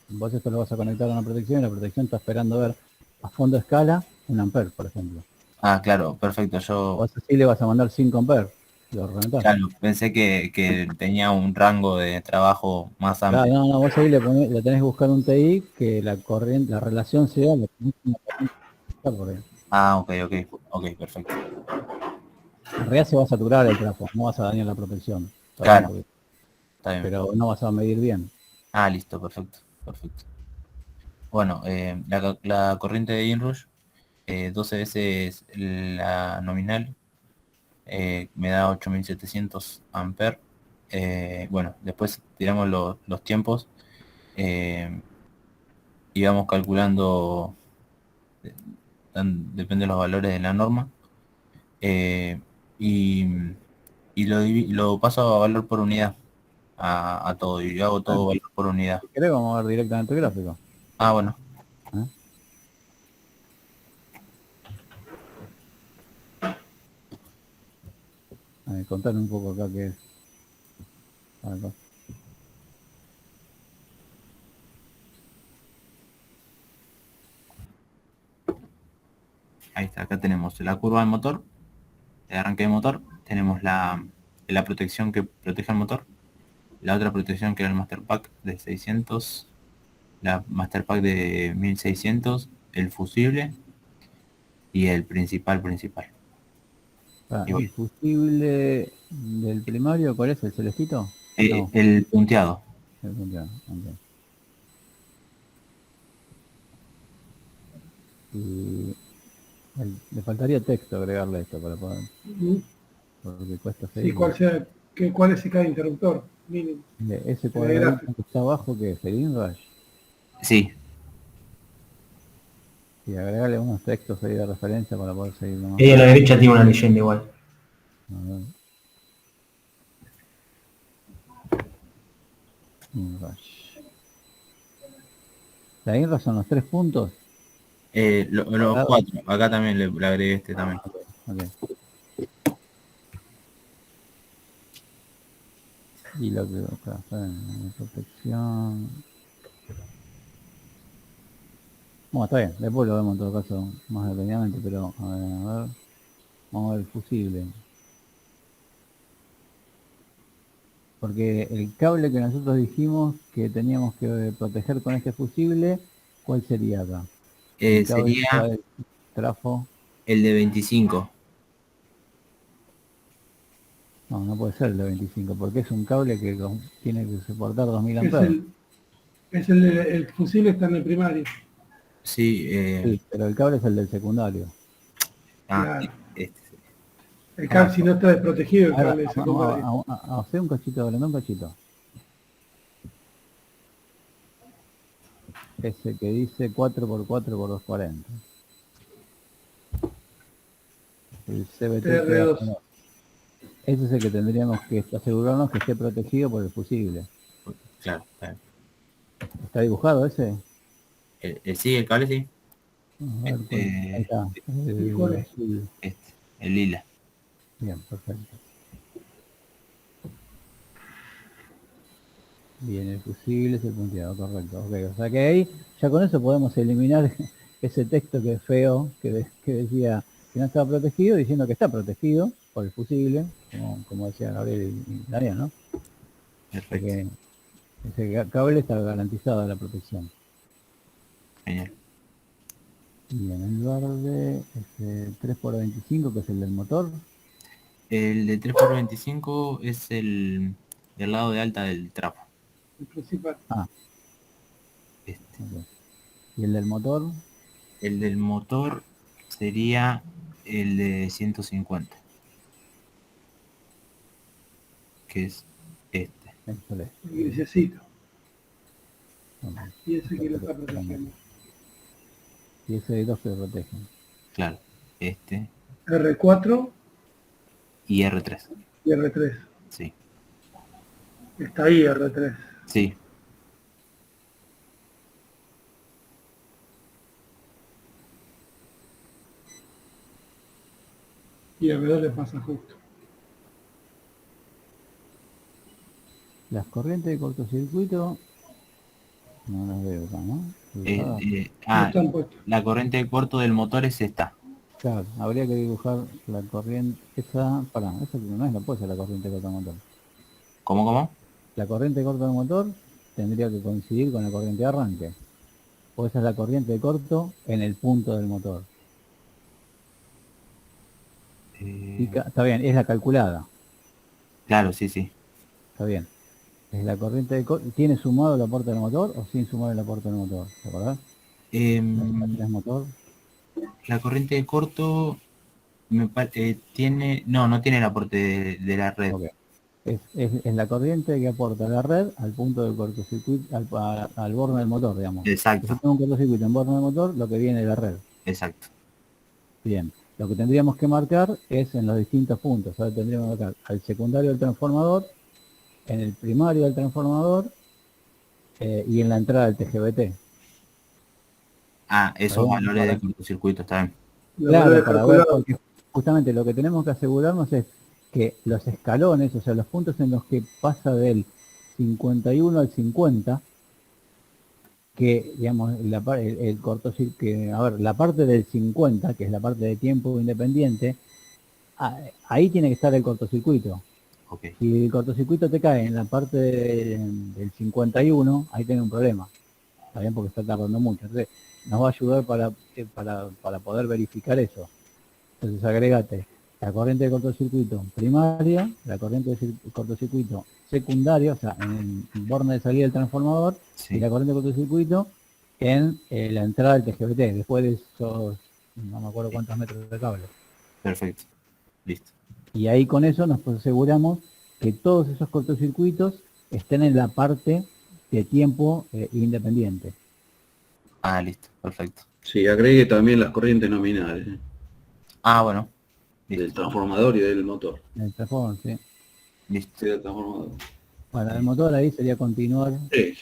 vos esto lo vas a conectar a una protección y la protección está esperando ver a fondo de escala 1 amper, por ejemplo. Ah, claro, perfecto. Yo Vos así le vas a mandar 5 amper, lo reventás. claro, pensé que tenía un rango de trabajo más Claro, amplio. no, vos ahí le tenés que buscar un TI que la corriente, la relación sea la misma corriente. Ah, ok, perfecto. En realidad se va a saturar el trafo, no vas a dañar la protección. Claro, está bien. Pero no vas a medir bien. Ah, listo, perfecto. Bueno, la corriente de Inrush, 12 veces la nominal, me da 8700 amper. Bueno, después tiramos los tiempos y vamos calculando, depende de los valores de la norma. Y, lo paso a valor por unidad a todo, y yo hago todo valor por unidad. Si querés vamos a ver directamente el gráfico. Ah, bueno. Contar un poco acá qué es. Acá. Ahí está, acá tenemos la curva del motor, el arranque del motor, tenemos la protección que protege el motor, la otra protección que era el Master Pack de 600, la Master Pack de 1600, el fusible y el principal. El fusible del primario, ¿cuál es? ¿El celestito? No, El punteado. el punteado, ok. Y le faltaría texto agregarle esto para poder. Porque cuesta sí, ¿cuál es cada interruptor mínimo? Ese cuadradito que está abajo, que es el InRush. Sí. Y agregarle unos textos ahí de referencia para poder seguirlo más. Ahí a la derecha tiene una leyenda igual. A ver. InRush. ¿La InRush son los 3 puntos? Los 4. Acá también le agregué este también. Okay. Y lo que acá está en protección. Bueno, está bien, después lo vemos en todo caso más detalladamente, pero a ver, vamos a ver el fusible. Porque el cable que nosotros dijimos que teníamos que proteger con este fusible, ¿cuál sería acá? Sería el trafo. El de 25. No puede ser el de 25, porque es un cable que tiene que soportar 2000 amperes. El fusible está en el primario. Sí, sí, pero el cable es el del secundario. Claro. El cable, si no está desprotegido, el cable del secundario. Hace un cachito, un cachito. Ese que dice 4x4x240. El CBT TR2. Ese es el que tendríamos que asegurarnos que esté protegido por el fusible. Claro. ¿Está dibujado ese? Sí, el cable sí. Ver, ahí está. El lila. Bien, perfecto. Bien, el fusible es el punteado, correcto. Okay, o sea que ahí, ya con eso podemos eliminar ese texto que es feo, que decía que no estaba protegido, diciendo que está protegido por el fusible, como decía Gabriel y Daniel, ¿no? Perfecto. Porque ese cable está garantizado la protección. Genial. Bien, el verde es el 3x25, que es el del motor. El de 3x25 es el lado de alta del trafo. El principal. Ah, Este. ok. ¿Y el del motor? El del motor sería el de 150, que es este. Excelente. El grisecito. Ok. Y ese que lo está protegiendo. Y ese hay dos que lo protegen. Claro, este R4 y R3. y R3. Sí, Está ahí R3. sí. Y R2 le pasa justo. Las corrientes de cortocircuito no las veo acá, ¿no? No están puestos. La corriente de corto del motor es esta. Claro, habría que dibujar la corriente, esa no es, no puede ser la corriente de corto del motor. ¿Cómo? La corriente de corto del motor tendría que coincidir con la corriente de arranque. O esa es la corriente de corto en el punto del motor. Está bien, es la calculada. Claro, sí. Está bien. Es la corriente de corto. ¿Tiene sumado el aporte del motor o sin sumar el aporte del motor? ¿Te acordás? ¿Tenés motor? La corriente de corto tiene... No tiene el aporte de la red. Okay. Es la corriente que aporta la red al punto del cortocircuito, al borne del motor, digamos. Exacto. Si tengo un cortocircuito en borne del motor, lo que viene de la red. Exacto. Bien. Lo que tendríamos que marcar es en los distintos puntos. Ahora tendríamos que marcar al secundario del transformador, en el primario del transformador y en la entrada del TGBT. Esos valores de cortocircuito, está bien. Claro, para ver, porque justamente lo que tenemos que asegurarnos es que los escalones, o sea, los puntos en los que pasa del 51 al 50, que digamos el cortocircuito, a ver, la parte del 50, que es la parte de tiempo independiente, ahí tiene que estar el cortocircuito. Okay. Si el cortocircuito te cae en la parte del 51, ahí tiene un problema. Está bien, porque está tardando mucho. Entonces, nos va a ayudar para poder verificar eso. Entonces, agregate la corriente de cortocircuito primaria, la corriente de cortocircuito secundaria, o sea, en el borne de salida del transformador, sí. Y la corriente de cortocircuito en la entrada del TGBT, después de esos, no me acuerdo cuántos metros de cable. Perfecto. Listo. Y ahí con eso nos aseguramos que todos esos cortocircuitos estén en la parte de tiempo independiente. Listo, perfecto. Sí, agregue también las corrientes nominales. Bueno. Listo. Del transformador y del motor. El transformador, sí. Listo. Sí, del transformador. Bueno, el motor ahí sería continuar sí.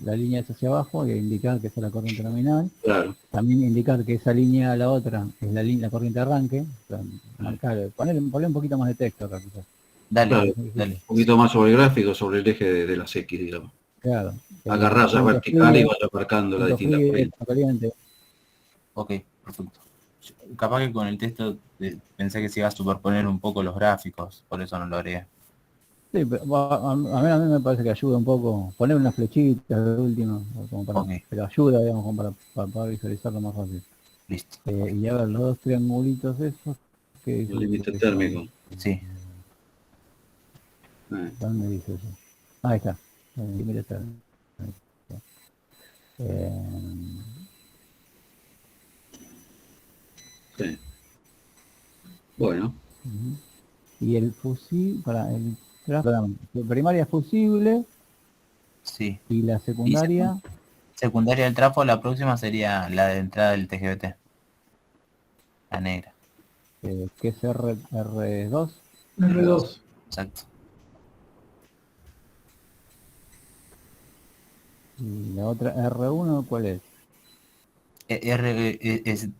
La línea es hacia abajo y indicar que esa es la corriente nominal. Claro. También indicar que esa línea a la otra es la corriente de arranque. O sea, ponerle un poquito más de texto acá quizás. Dale. Un poquito más sobre el gráfico, sobre el eje de las X, digamos. Claro. Haga rayas verticales y vaya marcando la distinta corriente. Ok, perfecto. Capaz que con el texto pensé que se iba a superponer un poco los gráficos, por eso no lo haría. Sí, pero a mí me parece que ayuda un poco, poner unas flechitas de último, como pero ayuda, digamos, como para poder visualizarlo más fácil. Listo. Y a ver, los dos triangulitos esos, que el límite térmico. Sí. ¿Dónde dice eso? Ahí está, el límite térmico. Sí. Bueno. Y el fusible, la primaria es fusible. Sí. Y la secundaria. Secundaria del trafo, la próxima sería la de entrada del TGBT. La negra. Que es R2. R2. Exacto. Y la otra R1, ¿cuál es? Es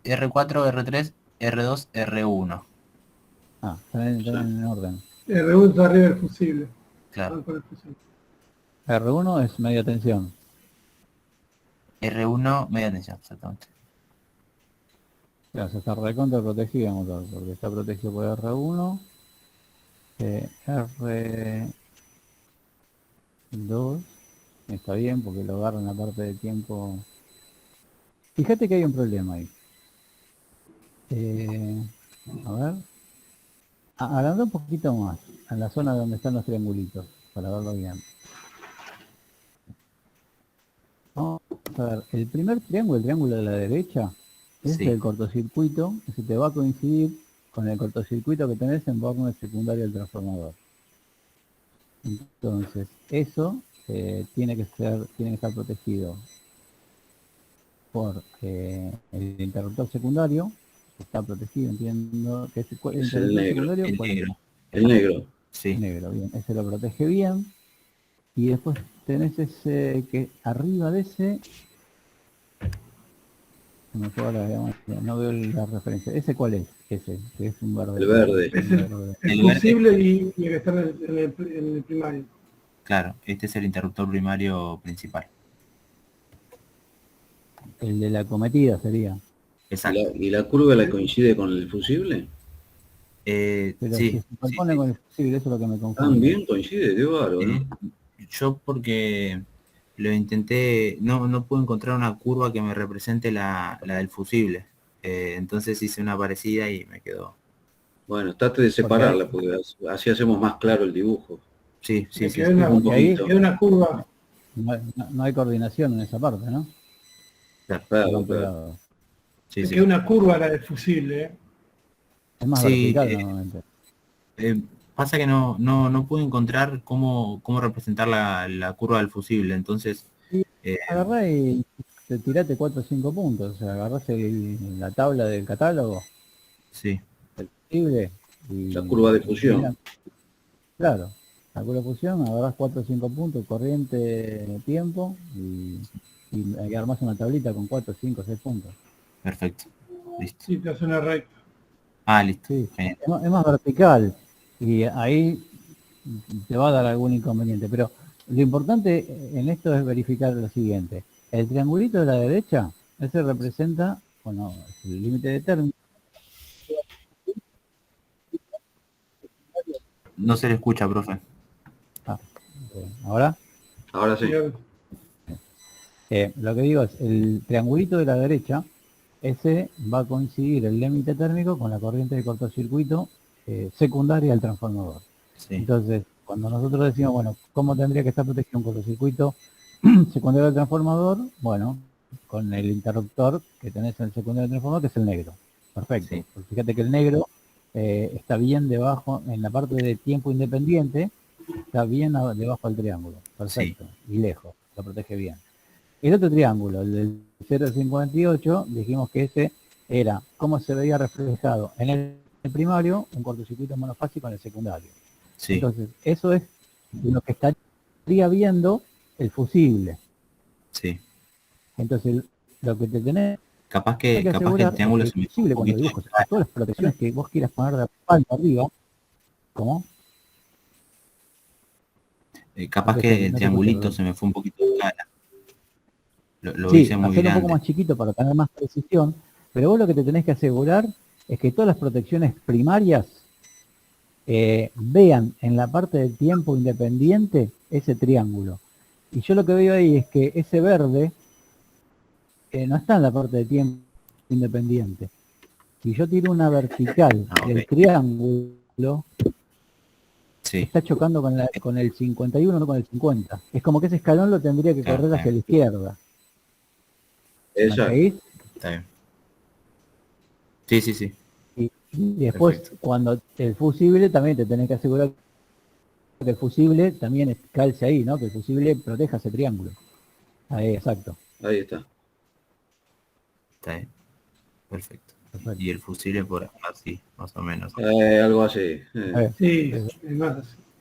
R4, R3, R2, R1. Están en orden. R1 está arriba del fusible. Claro. R1 es media tensión. R1, media tensión, exactamente. Claro, se está recontra protegido el motor, porque está protegido por R1. R2 está bien, porque lo agarra en la parte de tiempo. Fíjate que hay un problema ahí. A ver. Agranda un poquito más, en la zona donde están los triangulitos, para verlo bien. Vamos a ver, el primer triángulo, el triángulo de la derecha, es Sí. el cortocircuito, que se te va a coincidir con el cortocircuito que tenés en borne secundario del transformador. Entonces, eso tiene que estar protegido por el interruptor secundario, que está protegido, entiendo que es el Es el interruptor negro. secundario. El ¿Cuál es? negro. El negro. Sí. Negro, bien, ese lo protege bien. Y después tenés ese que arriba de ese, no sé ahora, digamos, no veo la referencia. ¿Ese cuál es? Ese, que es un verde. El verde. Es un verde. el El fusible y el que está en el primario. Claro, este es el interruptor primario principal. El de la cometida sería. Exacto. ¿Y la curva la coincide con el fusible? Pero Sí, si se compone con el fusible, eso es lo que me confunde. También coincide, qué bárbaro, ¿no? Yo porque lo intenté, no pude encontrar una curva que me represente la del fusible. Entonces hice una parecida y me quedó. Bueno, trate de separarla, porque así hacemos más claro el dibujo. Sí, sí, Me sí. queda una, un poquito. queda una curva. No hay coordinación en esa parte, ¿no? Claro. Claro, Están claro. pegados. Sí, Me sí. queda una curva la del fusible, ¿eh? Es más Sí, vertical normalmente. pasa que no pude encontrar cómo representar la curva del fusible, entonces Agarrá y te tirate 4 o 5 puntos. O sea, agarrás la tabla del catálogo, sí, el fusible, y La curva de fusión. Claro, la curva de fusión, agarrás 4 o 5 puntos, corriente, tiempo, y armás una tablita con 4, 5, 6 puntos. perfecto, listo. Sí, te hace una recta. Listo. Sí, Genial. es más vertical, y ahí te va a dar algún inconveniente, pero lo importante en esto es verificar lo siguiente. El triangulito de la derecha, ese representa, bueno, el límite de término. No se le escucha, profe. ¿Ahora? Ahora sí. Lo que digo es, el triangulito de la derecha, ese va a coincidir el límite térmico con la corriente de cortocircuito secundaria al transformador. Sí. Entonces, cuando nosotros decimos, bueno, ¿cómo tendría que estar protegido un cortocircuito secundario del transformador? Bueno, con el interruptor que tenés en el secundario del transformador, que es el negro. Perfecto. Sí. Porque fíjate que el negro está bien debajo, en la parte de tiempo independiente, está bien debajo del triángulo. Perfecto. Sí. Y lejos, lo protege bien. El otro triángulo, el del 0,58, dijimos que ese era cómo se veía reflejado en el primario un cortocircuito monofásico en el secundario. Sí. Entonces, eso es lo que estaría viendo el fusible. Sí. Entonces, lo que te tenés capaz que el triángulo es fusible cuando dibujes todas las protecciones que vos quieras poner de respaldo arriba. ¿Cómo? Capaz que el triangulito se me fue un poquito de cara. Lo sí, hice muy hacerlo grande. un poco más chiquito para tener más precisión, pero vos lo que te tenés que asegurar es que todas las protecciones primarias vean en la parte del tiempo independiente ese triángulo. Y yo lo que veo ahí es que ese verde no está en la parte de tiempo independiente. Si yo tiro una vertical del triángulo, sí, está chocando con el 51, no con el 50. Es como que ese escalón lo tendría que correr hacia la izquierda. Exacto. Está bien. Sí, sí, sí. Y después, cuando el fusible, también te tenés que asegurar que el fusible también calce ahí, ¿no? Que el fusible proteja ese triángulo. Ahí, exacto. Ahí está. Está bien. Perfecto. Y el fusible por así, más o menos. Algo así. Sí,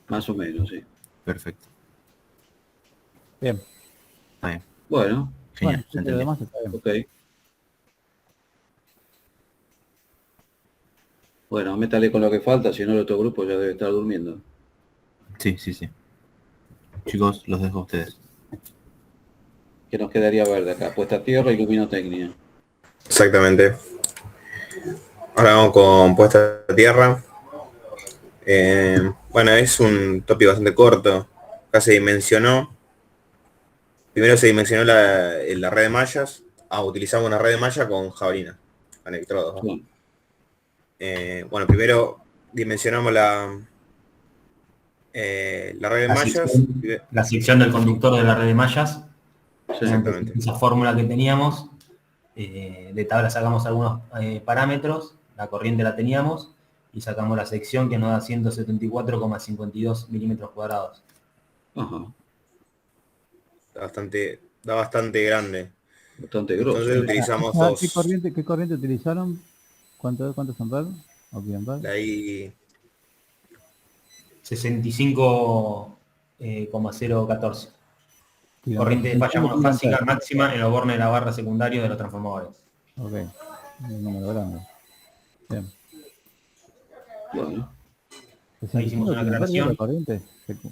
más o menos, sí. Perfecto. Bien. Está bien. Bueno. Genial. Bueno, lo demás está bien. Ok. Bueno, métale con lo que falta, si no el otro grupo ya debe estar durmiendo. Sí, sí, sí. Chicos, los dejo a ustedes. ¿Qué nos quedaría ver de acá? Puesta a tierra y luminotecnia. Exactamente. Ahora vamos con puesta a tierra. Bueno, es un tópico bastante corto. Acá se dimensionó. Primero se dimensionó la red de mallas. Utilizamos una red de malla con jabalina, con electrodos, ¿no? Bueno, primero dimensionamos la red de mallas. La sección del conductor de la red de mallas. Exactamente. Esa fórmula que teníamos, de tabla sacamos algunos parámetros, la corriente la teníamos, y sacamos la sección que nos da 174,52 milímetros cuadrados. Ajá. Da bastante grande. Bastante grosso. Entonces utilizamos dos. ¿Qué corriente utilizaron? ¿Cuántos amperes? ¿O miliamperes? De ahí 65,014. Corriente de falla monofásica máxima en los bornes de la barra secundario de los transformadores. Ok, un número grande. Bien. Bueno. Ahí hicimos una aclaración. La corriente,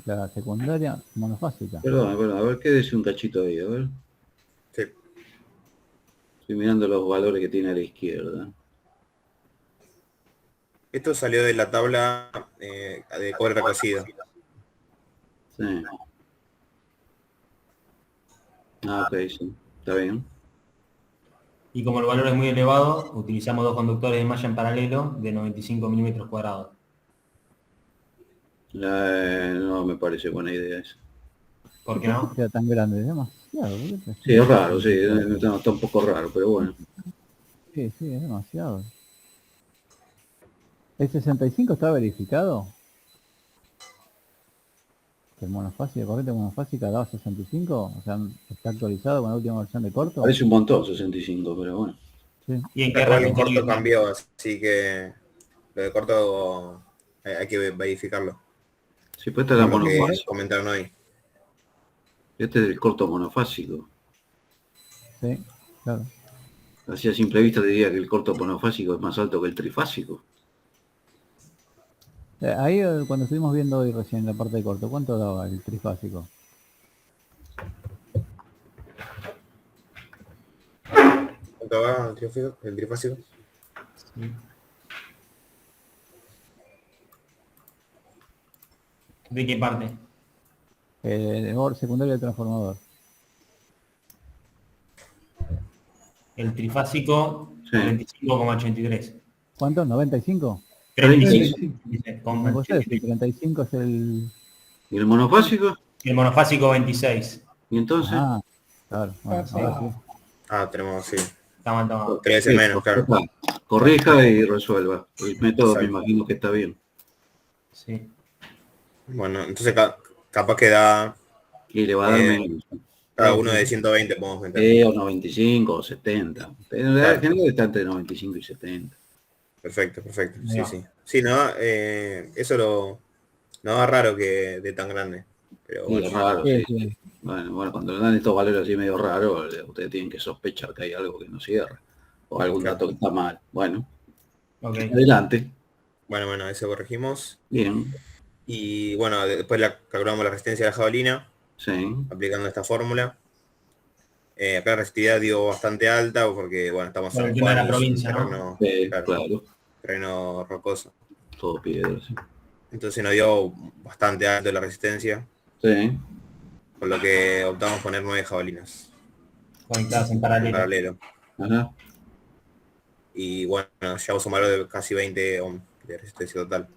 la secundaria monofásica. Perdón, a ver, quédese un cachito ahí, a ver. Sí. Estoy mirando los valores que tiene a la izquierda. Esto salió de la tabla de cobre recocido. Sí. Ah, ok, sí. Está bien. Y como el valor es muy elevado, utilizamos dos conductores de malla en paralelo de 95 milímetros cuadrados. No me parece buena idea eso. ¿Por qué no? Sea tan grande, demasiado. Sí, es raro, sí, está un poco raro, pero bueno. Sí, es demasiado. ¿El 65 está verificado? ¿El monofásico, corriente monofásica daba 65? O sea, ¿está actualizado con la última versión de corto? Parece un montón 65, pero bueno. Sí. ¿Y en qué El rango corto tiene? cambió, así que lo de corto hay que verificarlo. Sí, pues esta es la Lo que monofásica. comentaron hoy. Este es el corto monofásico. Sí, claro. Así a simple vista te diría que el corto monofásico es más alto que el trifásico. Ahí cuando estuvimos viendo hoy recién la parte de corto, ¿cuánto daba el trifásico? ¿Cuánto va el trifásico? Sí. ¿De qué parte? El borde secundario del transformador. El trifásico, Sí. 35,83. ¿Cuánto? ¿95? 35. ¿Cómo vos sabés? El 35 es el... ¿Y el monofásico? Y el monofásico 26. ¿Y entonces? Ah, claro. Bueno, ahora sí. Tenemos, sí. Está mal. 3 veces Sí, menos, claro. Corrija y resuelva. El método Exacto. me imagino que está bien. Sí. Bueno, entonces capaz que da Y le va a dar menos. cada uno de 120, podemos meter. O 95 o 70. Pero en general está entre 95 y 70. Perfecto. Sí, Ya. sí. Sí, no, eso no da raro que de tan grande. Pero Sí, bueno, es raro, Sí, sí. sí. Bueno, cuando le dan estos valores así medio raros, ustedes tienen que sospechar que hay algo que no cierra. O algún Claro. dato que está mal. Bueno, Ok. adelante. bueno, eso corregimos. Bien. Y bueno, después calculamos la resistencia de la jabalina, Sí. aplicando esta fórmula. Acá la resistividad dio bastante alta porque, bueno, estamos Por el en tema de la Juan, es un provincia, ¿no? terreno, Sí, claro, claro. terreno rocoso. Todo piedra, sí. Entonces nos dio bastante alto la resistencia, Sí. por lo que optamos poner 9 jabalinas Conectadas en en paralelo. paralelo. Ajá. Y bueno, llevamos un valor de casi 20 ohm de resistencia total.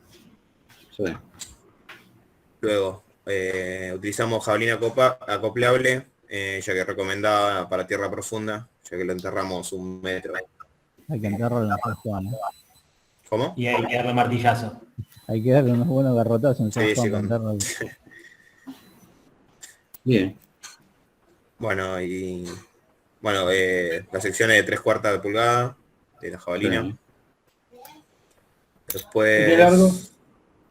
Sí. Luego, utilizamos jabalina acoplable, ya que recomendada para tierra profunda, ya que lo enterramos 1 metro. Hay que enterrarlo en la zona. ¿Cómo? Y hay que darle martillazo. Hay que darle unos buenos garrotazos en Sí, esa sí, zona, enterrarlo. Bien. Bueno, y bueno, la sección es de 3/4 de pulgada de la jabalina. Sí. Después, ¿De largo?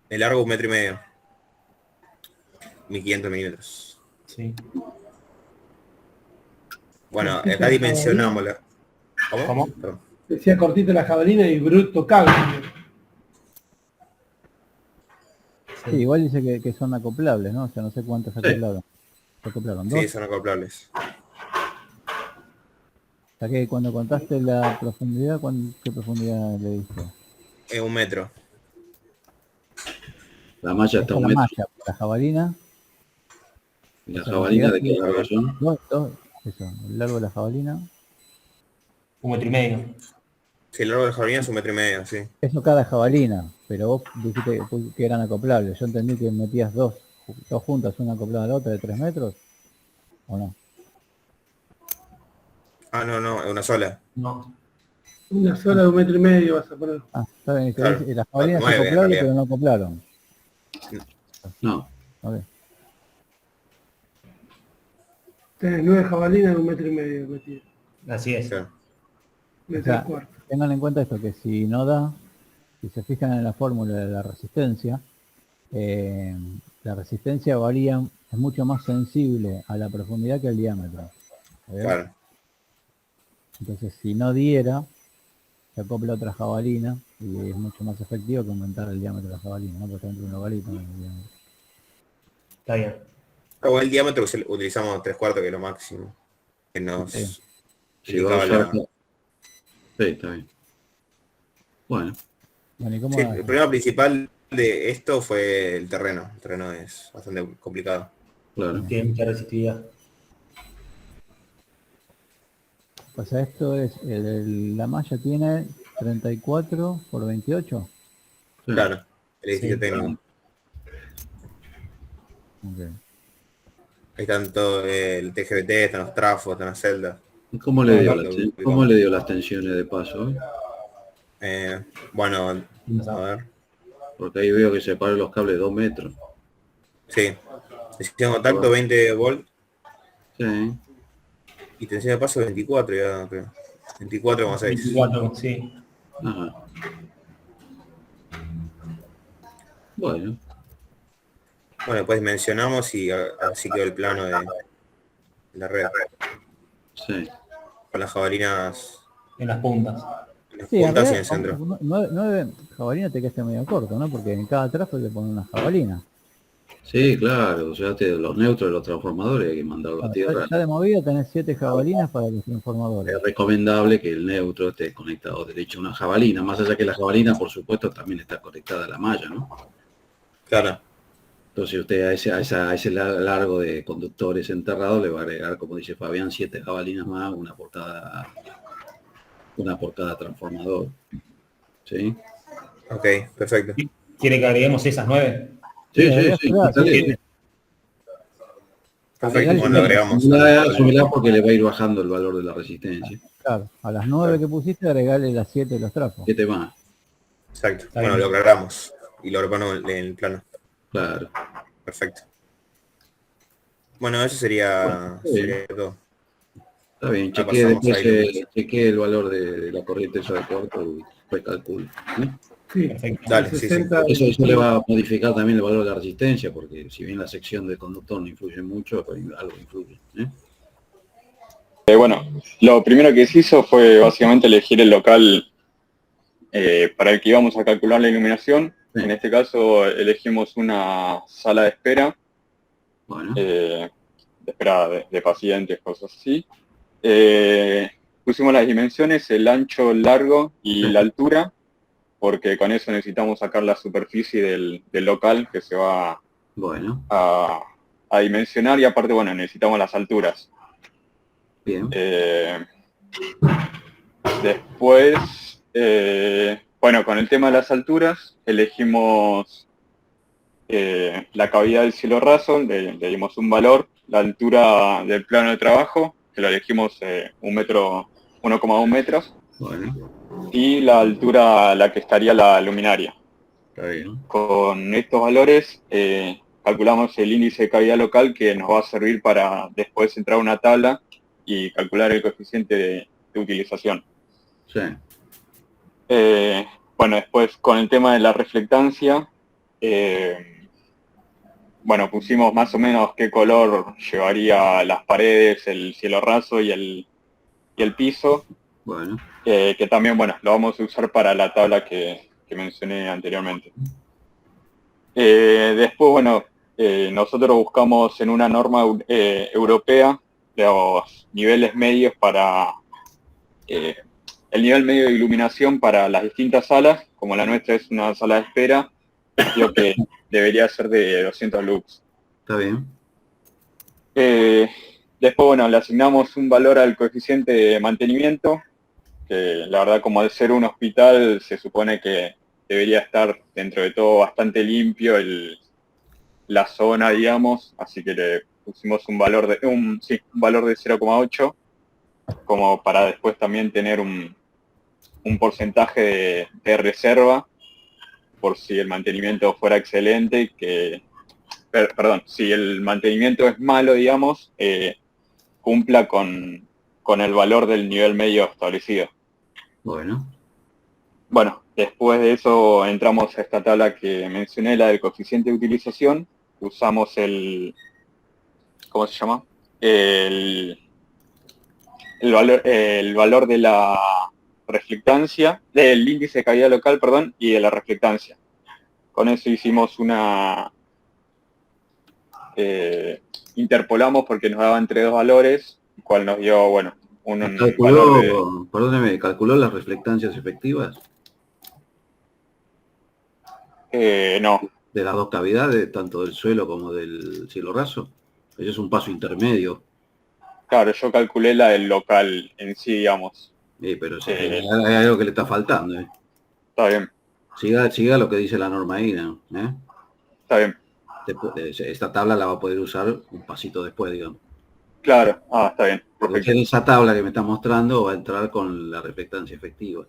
el largo 1,5 metros. 1500 milímetros. Sí. Bueno, acá dimensionamos la... ¿Cómo? Perdón. Decía cortito la jabalina y bruto cable. Sí, igual dice que son acoplables, ¿no? O sea, no sé cuántas acoplaron. ¿Se acoplaron? ¿2? Sí, son acoplables. O sea que cuando contaste la profundidad, ¿qué profundidad le diste? 1 metro. La malla está Esta es un la metro. malla, la jabalina. ¿Y la o sea, jabalina de que- qué largo son? Dos, eso, el largo de la jabalina. 1,5 metros. Sí, el largo de la jabalina es 1,5 metros, sí. Eso cada jabalina, pero vos dijiste que eran acoplables. Yo entendí que metías dos juntas, una acoplada a la otra de 3 metros, ¿o no? Ah, no, es una sola. No. Una sola de 1,5 metros vas a poner. Ah, está bien, Claro. las jabalinas 9 en acoplables, realidad. pero no acoplaron. No. Ok. Tenés 9 jabalinas de 1,5 metros metidas. Así es. Claro. De O sea, 3/4. tengan en cuenta esto, que si no da, si se fijan en la fórmula de la resistencia varía, es mucho más sensible a la profundidad que al diámetro. ¿Está bien? Claro. Entonces, si no diera, se acopla otra jabalina y es mucho más efectivo que aumentar el diámetro de la jabalina, ¿no? Porque está dentro de un ovalito, ¿no? El diámetro. Está bien. O el diámetro utilizamos 3/4, que es lo máximo. Que nos Sí. Si va a indicaba usar... Sí, está bien. Bueno, Bueno, ¿y cómo Sí, va? el problema principal de esto fue el terreno. El terreno es bastante complicado. claro. Tiene mucha resistividad. O sea, esto es, la malla tiene 34 por 28. Sí. Claro, el edificio Sí. técnico. Ok. Ahí están todo el TGBT, están los trafos, están las celdas. ¿Y ¿Cómo le dio las tensiones de paso? Bueno, a ver. Porque ahí veo que separan los cables 2 metros. Sí. Tensión de contacto 20 volts Sí. y tensión de paso 24 ya creo. 24,6. 24, sí. Ajá. Bueno, Bueno, después mencionamos y así quedó el plano de la red. sí. Con las jabalinas En las puntas. en las Sí, en puntas y en realidad, el centro. 9 jabalinas te quedaste medio corto, ¿no? Porque en cada trazo le ponen una jabalina. Sí, claro. O sea, los neutros de los transformadores hay que mandarlos a tierra. Ya de movida tenés 7 jabalinas para los transformadores. Es recomendable que el neutro esté conectado derecho a una jabalina. Más allá que la jabalina, por supuesto, también está conectada a la malla, ¿no? Claro. Entonces usted a ese largo de conductores enterrados le va a agregar, como dice Fabián, 7 jabalinas más, una por cada transformador. ¿Sí? Ok, perfecto. ¿Quiere que agreguemos esas 9? Sí. Perfecto, bueno, lo agregamos. Súmela porque le va a ir bajando el valor de la resistencia. Claro, a las 9 que pusiste agregarle las 7 de los trapos. 7 más. Exacto. Está Bueno, bien. lo agregamos y lo preparamos en el plano. Claro. Perfecto. Bueno, eso sería todo. Está bien, Ya chequee pasamos después ahí, chequee el valor de la corriente esa de corto y después calcule. Sí. Perfecto. Dale, sí, sí. 60. Eso le va a modificar también el valor de la resistencia, porque si bien la sección del conductor no influye mucho, pero algo influye. Bueno, lo primero que se hizo fue básicamente elegir el local para el que íbamos a calcular la iluminación. Sí. En este caso elegimos una sala de espera, Bueno, de espera de pacientes, cosas así. Pusimos las dimensiones, el ancho, el largo y la altura, porque con eso necesitamos sacar la superficie del local que se va bueno, a dimensionar, y aparte, bueno, necesitamos las alturas. bien. Después, bueno, con el tema de las alturas, elegimos la cavidad del cielo raso, le dimos un valor, la altura del plano de trabajo, que lo elegimos 1,1 metros, Bueno, y la altura a la que estaría la luminaria. está bien. Con estos valores calculamos el índice de cavidad local, que nos va a servir para después entrar a una tabla y calcular el coeficiente de utilización. Sí. Bueno, después con el tema de la reflectancia, bueno, pusimos más o menos qué color llevaría las paredes, el cielo raso y el piso. Bueno, Que también, bueno, lo vamos a usar para la tabla que mencioné anteriormente. Después, bueno, nosotros buscamos en una norma europea los niveles medios para el nivel medio de iluminación para las distintas salas. Como la nuestra es una sala de espera, creo que debería ser de 200 lux. está bien. Después, bueno, le asignamos un valor al coeficiente de mantenimiento, que la verdad, como al ser un hospital, se supone que debería estar dentro de todo bastante limpio la zona, digamos, así que le pusimos un valor de un valor de 0,8 como para después también tener un porcentaje de reserva por si el mantenimiento fuera excelente, perdón, si el mantenimiento es malo, digamos, cumpla con el valor del nivel medio establecido. Bueno, después de eso entramos a esta tabla que mencioné, la del coeficiente de utilización. Usamos ¿cómo se llama? El valor de la reflectancia, del índice de calidad local, perdón, y de la reflectancia. Con eso hicimos interpolamos porque nos daba entre dos valores, cual nos dio, bueno, perdóneme, ¿calculó las reflectancias efectivas? No. De las dos cavidades, tanto del suelo como del cielo raso. Eso es un paso intermedio. Claro, yo calculé la del local en sí, digamos. Pero sí, hay algo que le está faltando. Está bien. Siga lo que dice la norma ahí, ¿no? Está bien. Esta tabla la va a poder usar un pasito después, digamos. Claro, está bien. Perfecto. En esa tabla que me está mostrando va a entrar con la reflectancia efectiva.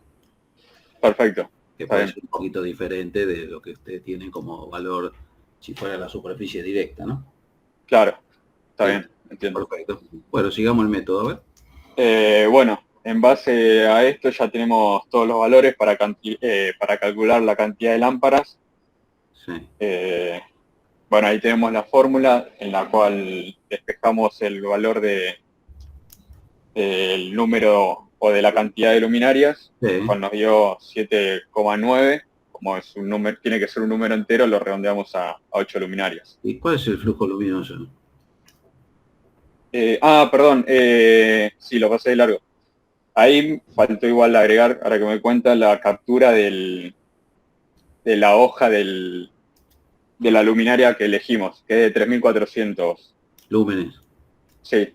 Perfecto. Que puede ser un poquito diferente de lo que ustedes tienen como valor si fuera la superficie directa, ¿no? Claro, está bien, entiendo. Perfecto. Bueno, sigamos el método, a ver. Bueno, en base a esto ya tenemos todos los valores para calcular la cantidad de lámparas. Sí. Bueno, ahí tenemos la fórmula en la cual despejamos el valor del número o de la cantidad de luminarias, el cual nos dio 7,9. Como es un número, tiene que ser un número entero, lo redondeamos a 8 luminarias. ¿Y cuál es el flujo luminoso? Perdón, sí, lo pasé de largo. Ahí faltó igual agregar, ahora que me doy cuenta, la captura de la hoja de la luminaria que elegimos, que es de 3400 lúmenes. Sí.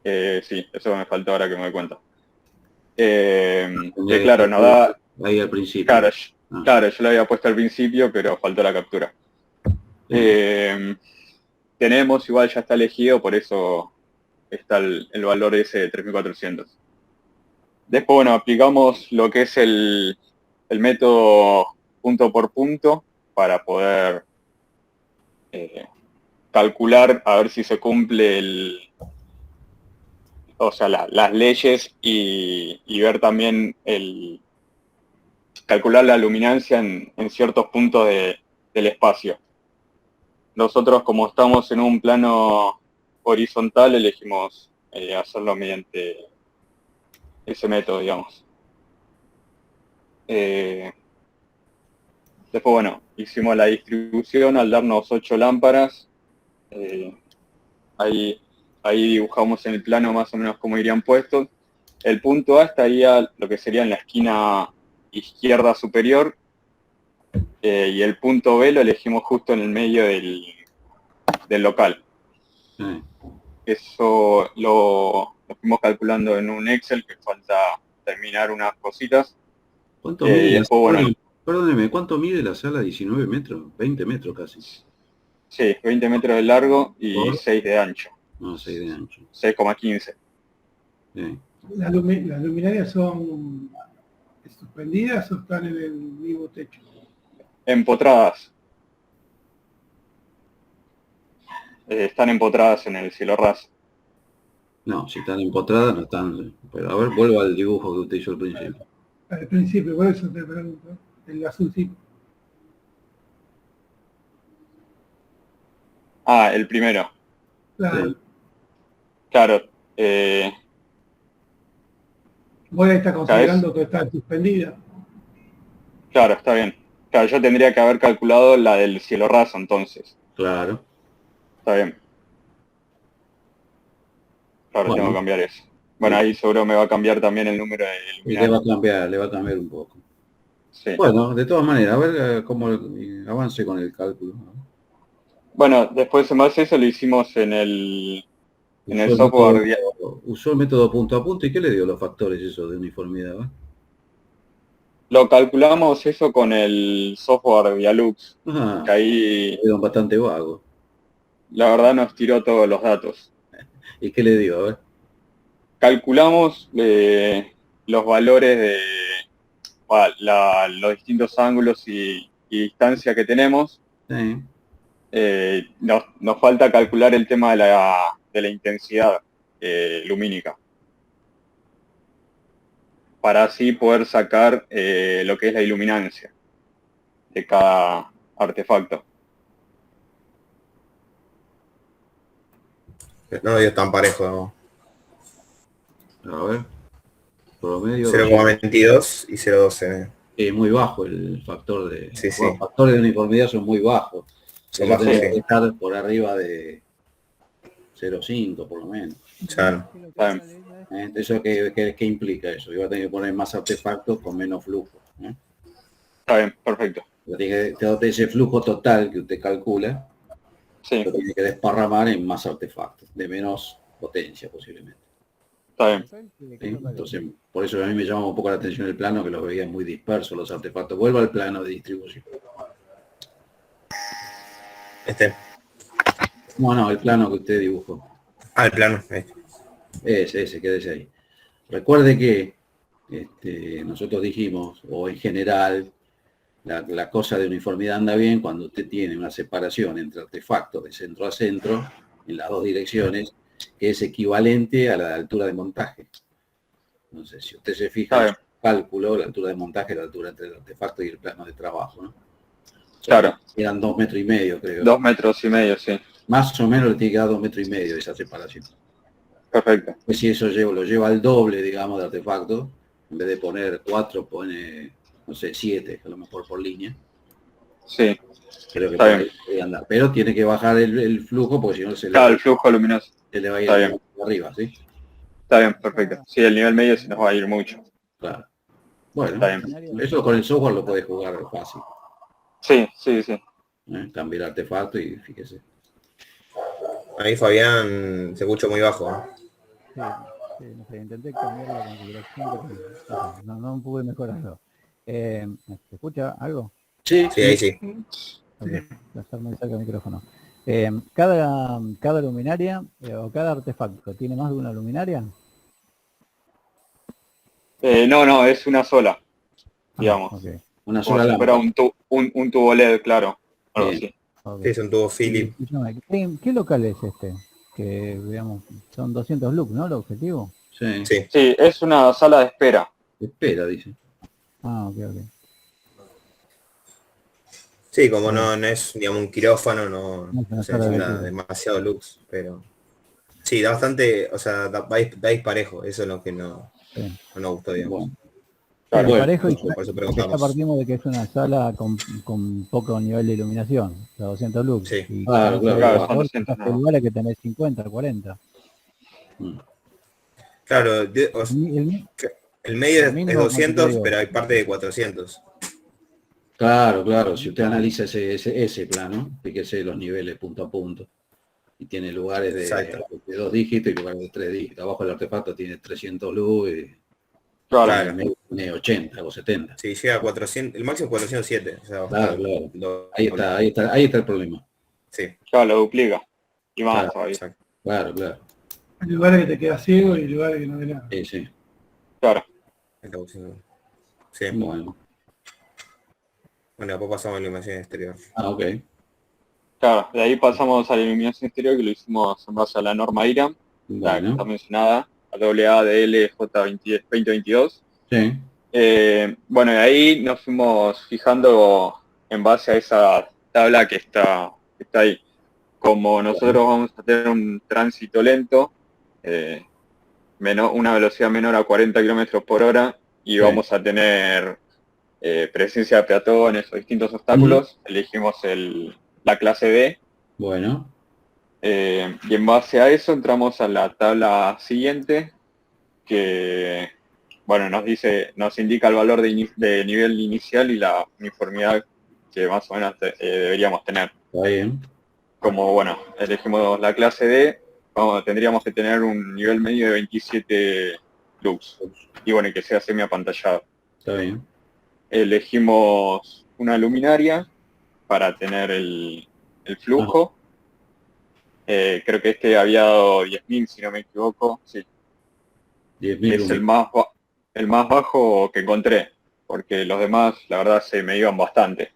Sí, eso me faltó ahora que me doy cuenta. Que claro, nos da... Ahí al principio. Claro, yo lo había puesto al principio, pero faltó la captura. Tenemos, igual ya está elegido, por eso está el valor ese de 3400. Después, bueno, aplicamos lo que es el método punto por punto para poder calcular a ver si se cumple las leyes y ver también calcular la luminancia en ciertos puntos del espacio. Nosotros, como estamos en un plano horizontal, elegimos hacerlo mediante ese método, digamos. Después, bueno, hicimos la distribución al darnos 8 lámparas. Ahí dibujamos en el plano más o menos cómo irían puestos. El punto A estaría lo que sería en la esquina izquierda superior, y el punto B lo elegimos justo en el medio del local. Eso lo fuimos calculando en un Excel, que falta terminar unas cositas. ¿Cuánto mide perdóneme, ¿cuánto mide la sala? 19 metros, 20 metros casi. Sí, 20 metros de largo y 6 de ancho. 6 de ancho. 6,15. ¿Las luminarias son suspendidas o están en el mismo techo? Empotradas. Están empotradas en el cielo raso. No, si están empotradas no están. Pero a ver, vuelvo al dibujo que usted hizo al principio. Al principio, por eso te pregunto. El azulcito. El primero. Claro. Sí. Claro. Vos ahí está considerando que está suspendida. Claro, está bien. Claro, yo tendría que haber calculado la del cielo raso entonces. Claro. Está bien. Claro, tengo que cambiar eso. Bueno, ahí seguro me va a cambiar también el número de luminarias. Le va a cambiar un poco. Sí. Bueno, de todas maneras, a ver cómo avance con el cálculo. Bueno, después en base a eso lo hicimos en el software. usó el método punto a punto y ¿qué le dio los factores eso de uniformidad? Lo calculamos eso con el software Dialux, que ahí quedó bastante vago. La verdad nos tiró todos los datos. ¿Y qué le dio? A ver. Calculamos los valores de los distintos ángulos y distancia que tenemos. Sí. Nos falta calcular el tema de la intensidad lumínica, para así poder sacar lo que es la iluminancia de cada artefacto. No dio tan parejo. A ver. Promedio 0,22 y 0,12. Es muy bajo el factor de... Sí, sí. Los factores de uniformidad son muy bajos. Son bajos, tiene que estar por arriba de 0,5 por lo menos. Claro. ¿Eso qué implica eso? Iba a tener que poner más artefactos con menos flujo. Está bien, perfecto. Ese flujo total que usted calcula, sí, lo tiene que desparramar en más artefactos, de menos potencia posiblemente. Está bien. ¿Sí? Entonces, por eso a mí me llama un poco la atención el plano, que los veía muy dispersos los artefactos. Vuelvo al plano de distribución. No, el plano que usted dibujó. El plano. Ese, quédese ahí. Recuerde que nosotros dijimos, o en general, la cosa de uniformidad anda bien cuando usted tiene una separación entre artefactos de centro a centro, en las dos direcciones, que es equivalente a la altura de montaje. Entonces, si usted se fija en el cálculo, la altura de montaje es la altura entre el artefacto y el plano de trabajo, ¿no? Claro. Eran 2,5 metros, creo. 2,5 metros, sí. Más o menos le tiene que dar 2,5 metros de esa separación. Perfecto. Pues si eso lo lleva al doble, digamos, de artefacto, en vez de poner 4, pone, no sé, 7, a lo mejor por línea. Sí. Creo que puede andar. Pero tiene que bajar el flujo, porque si no se el flujo luminoso. Se le va a ir arriba, ¿sí? Está bien, perfecto. Sí, el nivel medio se nos va a ir mucho. Claro. Bueno, eso con el software lo puede jugar fácil. Sí. Cambiar artefacto y fíjese. Ahí Fabián se escuchó muy bajo. Sí, no sé, intenté cambiar la configuración, pero no pude mejorarlo. ¿Se escucha algo? Sí, ahí sí. Okay. Hacerme cerca del micrófono. Cada luminaria o cada artefacto tiene más de una luminaria. No, es una sola, digamos. Okay. Una sola lámpara. Un tubo LED, claro. Algo así. Okay. Es un tubo Philip. ¿Qué local es este? Que, digamos, son 200 lux, ¿no? El objetivo. Sí, es una sala de espera. Espera, dice. Ok. Sí, como no es, digamos, un quirófano, no se necesita demasiado lux, pero sí, da bastante, o sea, da disparejo, eso es lo que no nos gustó, digamos. Parejo, y por eso ya partimos de que es una sala con poco nivel de iluminación, la 200 lux. Sí. Y claro. Son lugares que tenés 50, 40. Claro, el medio es 200, pero hay parte de 400. Claro, si usted analiza ese plano, fíjese los niveles punto a punto. Y tiene lugares de 2 dígitos y lugares de 3 dígitos. Abajo el artefacto tiene 300 luz y tiene 80 o 70. Sí, llega a 400, el máximo 407. O sea, claro. Ahí está el problema. Sí. Claro, lo duplica. Y más todavía. Claro. Hay lugares que te quedas ciego y lugares que no ves nada. Sí. Claro. Sí. Bueno, después pasamos a la iluminación exterior. Ok. Claro, de ahí pasamos a la iluminación exterior, que lo hicimos en base a la norma IRAM, la que está mencionada, a AADL J2022. Sí. Bueno, y ahí nos fuimos fijando en base a esa tabla que está ahí. Como nosotros vamos a tener un tránsito lento, una velocidad menor a 40 kilómetros por hora, y vamos a tener presencia de peatones o distintos obstáculos, elegimos la clase B. Bueno. Y en base a eso entramos a la tabla siguiente, que nos indica el valor de nivel inicial y la uniformidad que más o menos deberíamos tener. Está bien. Como elegimos la clase D, tendríamos que tener un nivel medio de 27 lux. Y bueno, y que sea semi-apantallado. Está bien. Elegimos una luminaria para tener el flujo. Creo que este había dado 10.000, si no me equivoco. Sí. 10.000 es el más bajo que encontré, porque los demás, la verdad, se me iban bastante.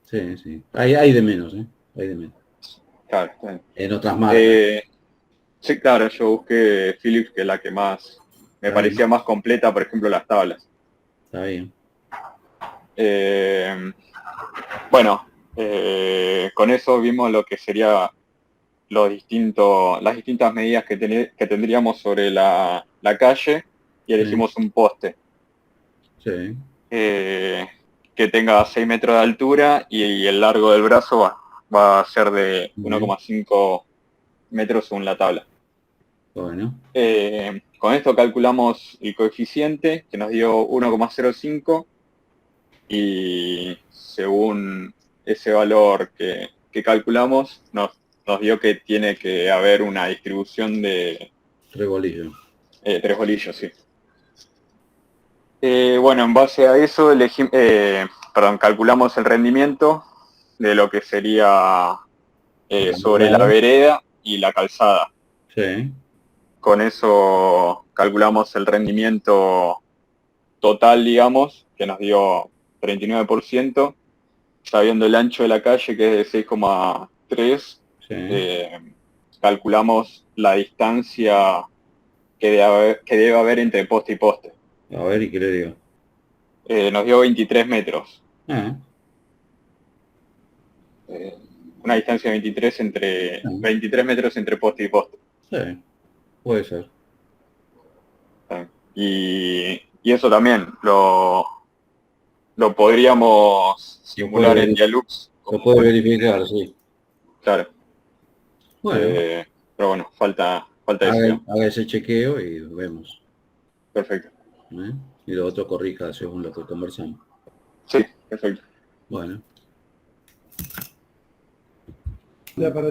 Sí, sí. Hay de menos, ¿eh? Hay de menos. Claro. En otras marcas. Sí, claro, yo busqué Philips, que es la que más me parecía más completa, por ejemplo, las tablas. Está bien. Bueno, con eso vimos lo que sería las distintas medidas que tendríamos sobre la calle y elegimos un poste. Sí. Que tenga 6 metros de altura y el largo del brazo va a ser de 1,5 metros según la tabla. Bueno. Con esto calculamos el coeficiente, que nos dio 1,05, y según ese valor que calculamos, nos dio que tiene que haber una distribución de 3 bolillos. 3 bolillos, sí. Bueno, en base a eso calculamos el rendimiento de lo que sería sobre la vereda y la calzada. Sí. Con eso calculamos el rendimiento total, digamos, que nos dio 39%, sabiendo el ancho de la calle, que es de 6,3. Calculamos la distancia que debe haber entre poste y poste. A ver, ¿y qué le digo? Nos dio 23 metros. Una distancia de 23 metros entre poste y poste. Sí, puede ser. Y eso también lo podríamos simular en Dialux. Lo puede verificar, sí. Claro. Bueno. Pero bueno, falta eso. Haga ese chequeo y vemos. Perfecto. Y lo otro corrija según lo que conversamos. Sí, perfecto. Bueno. Ya para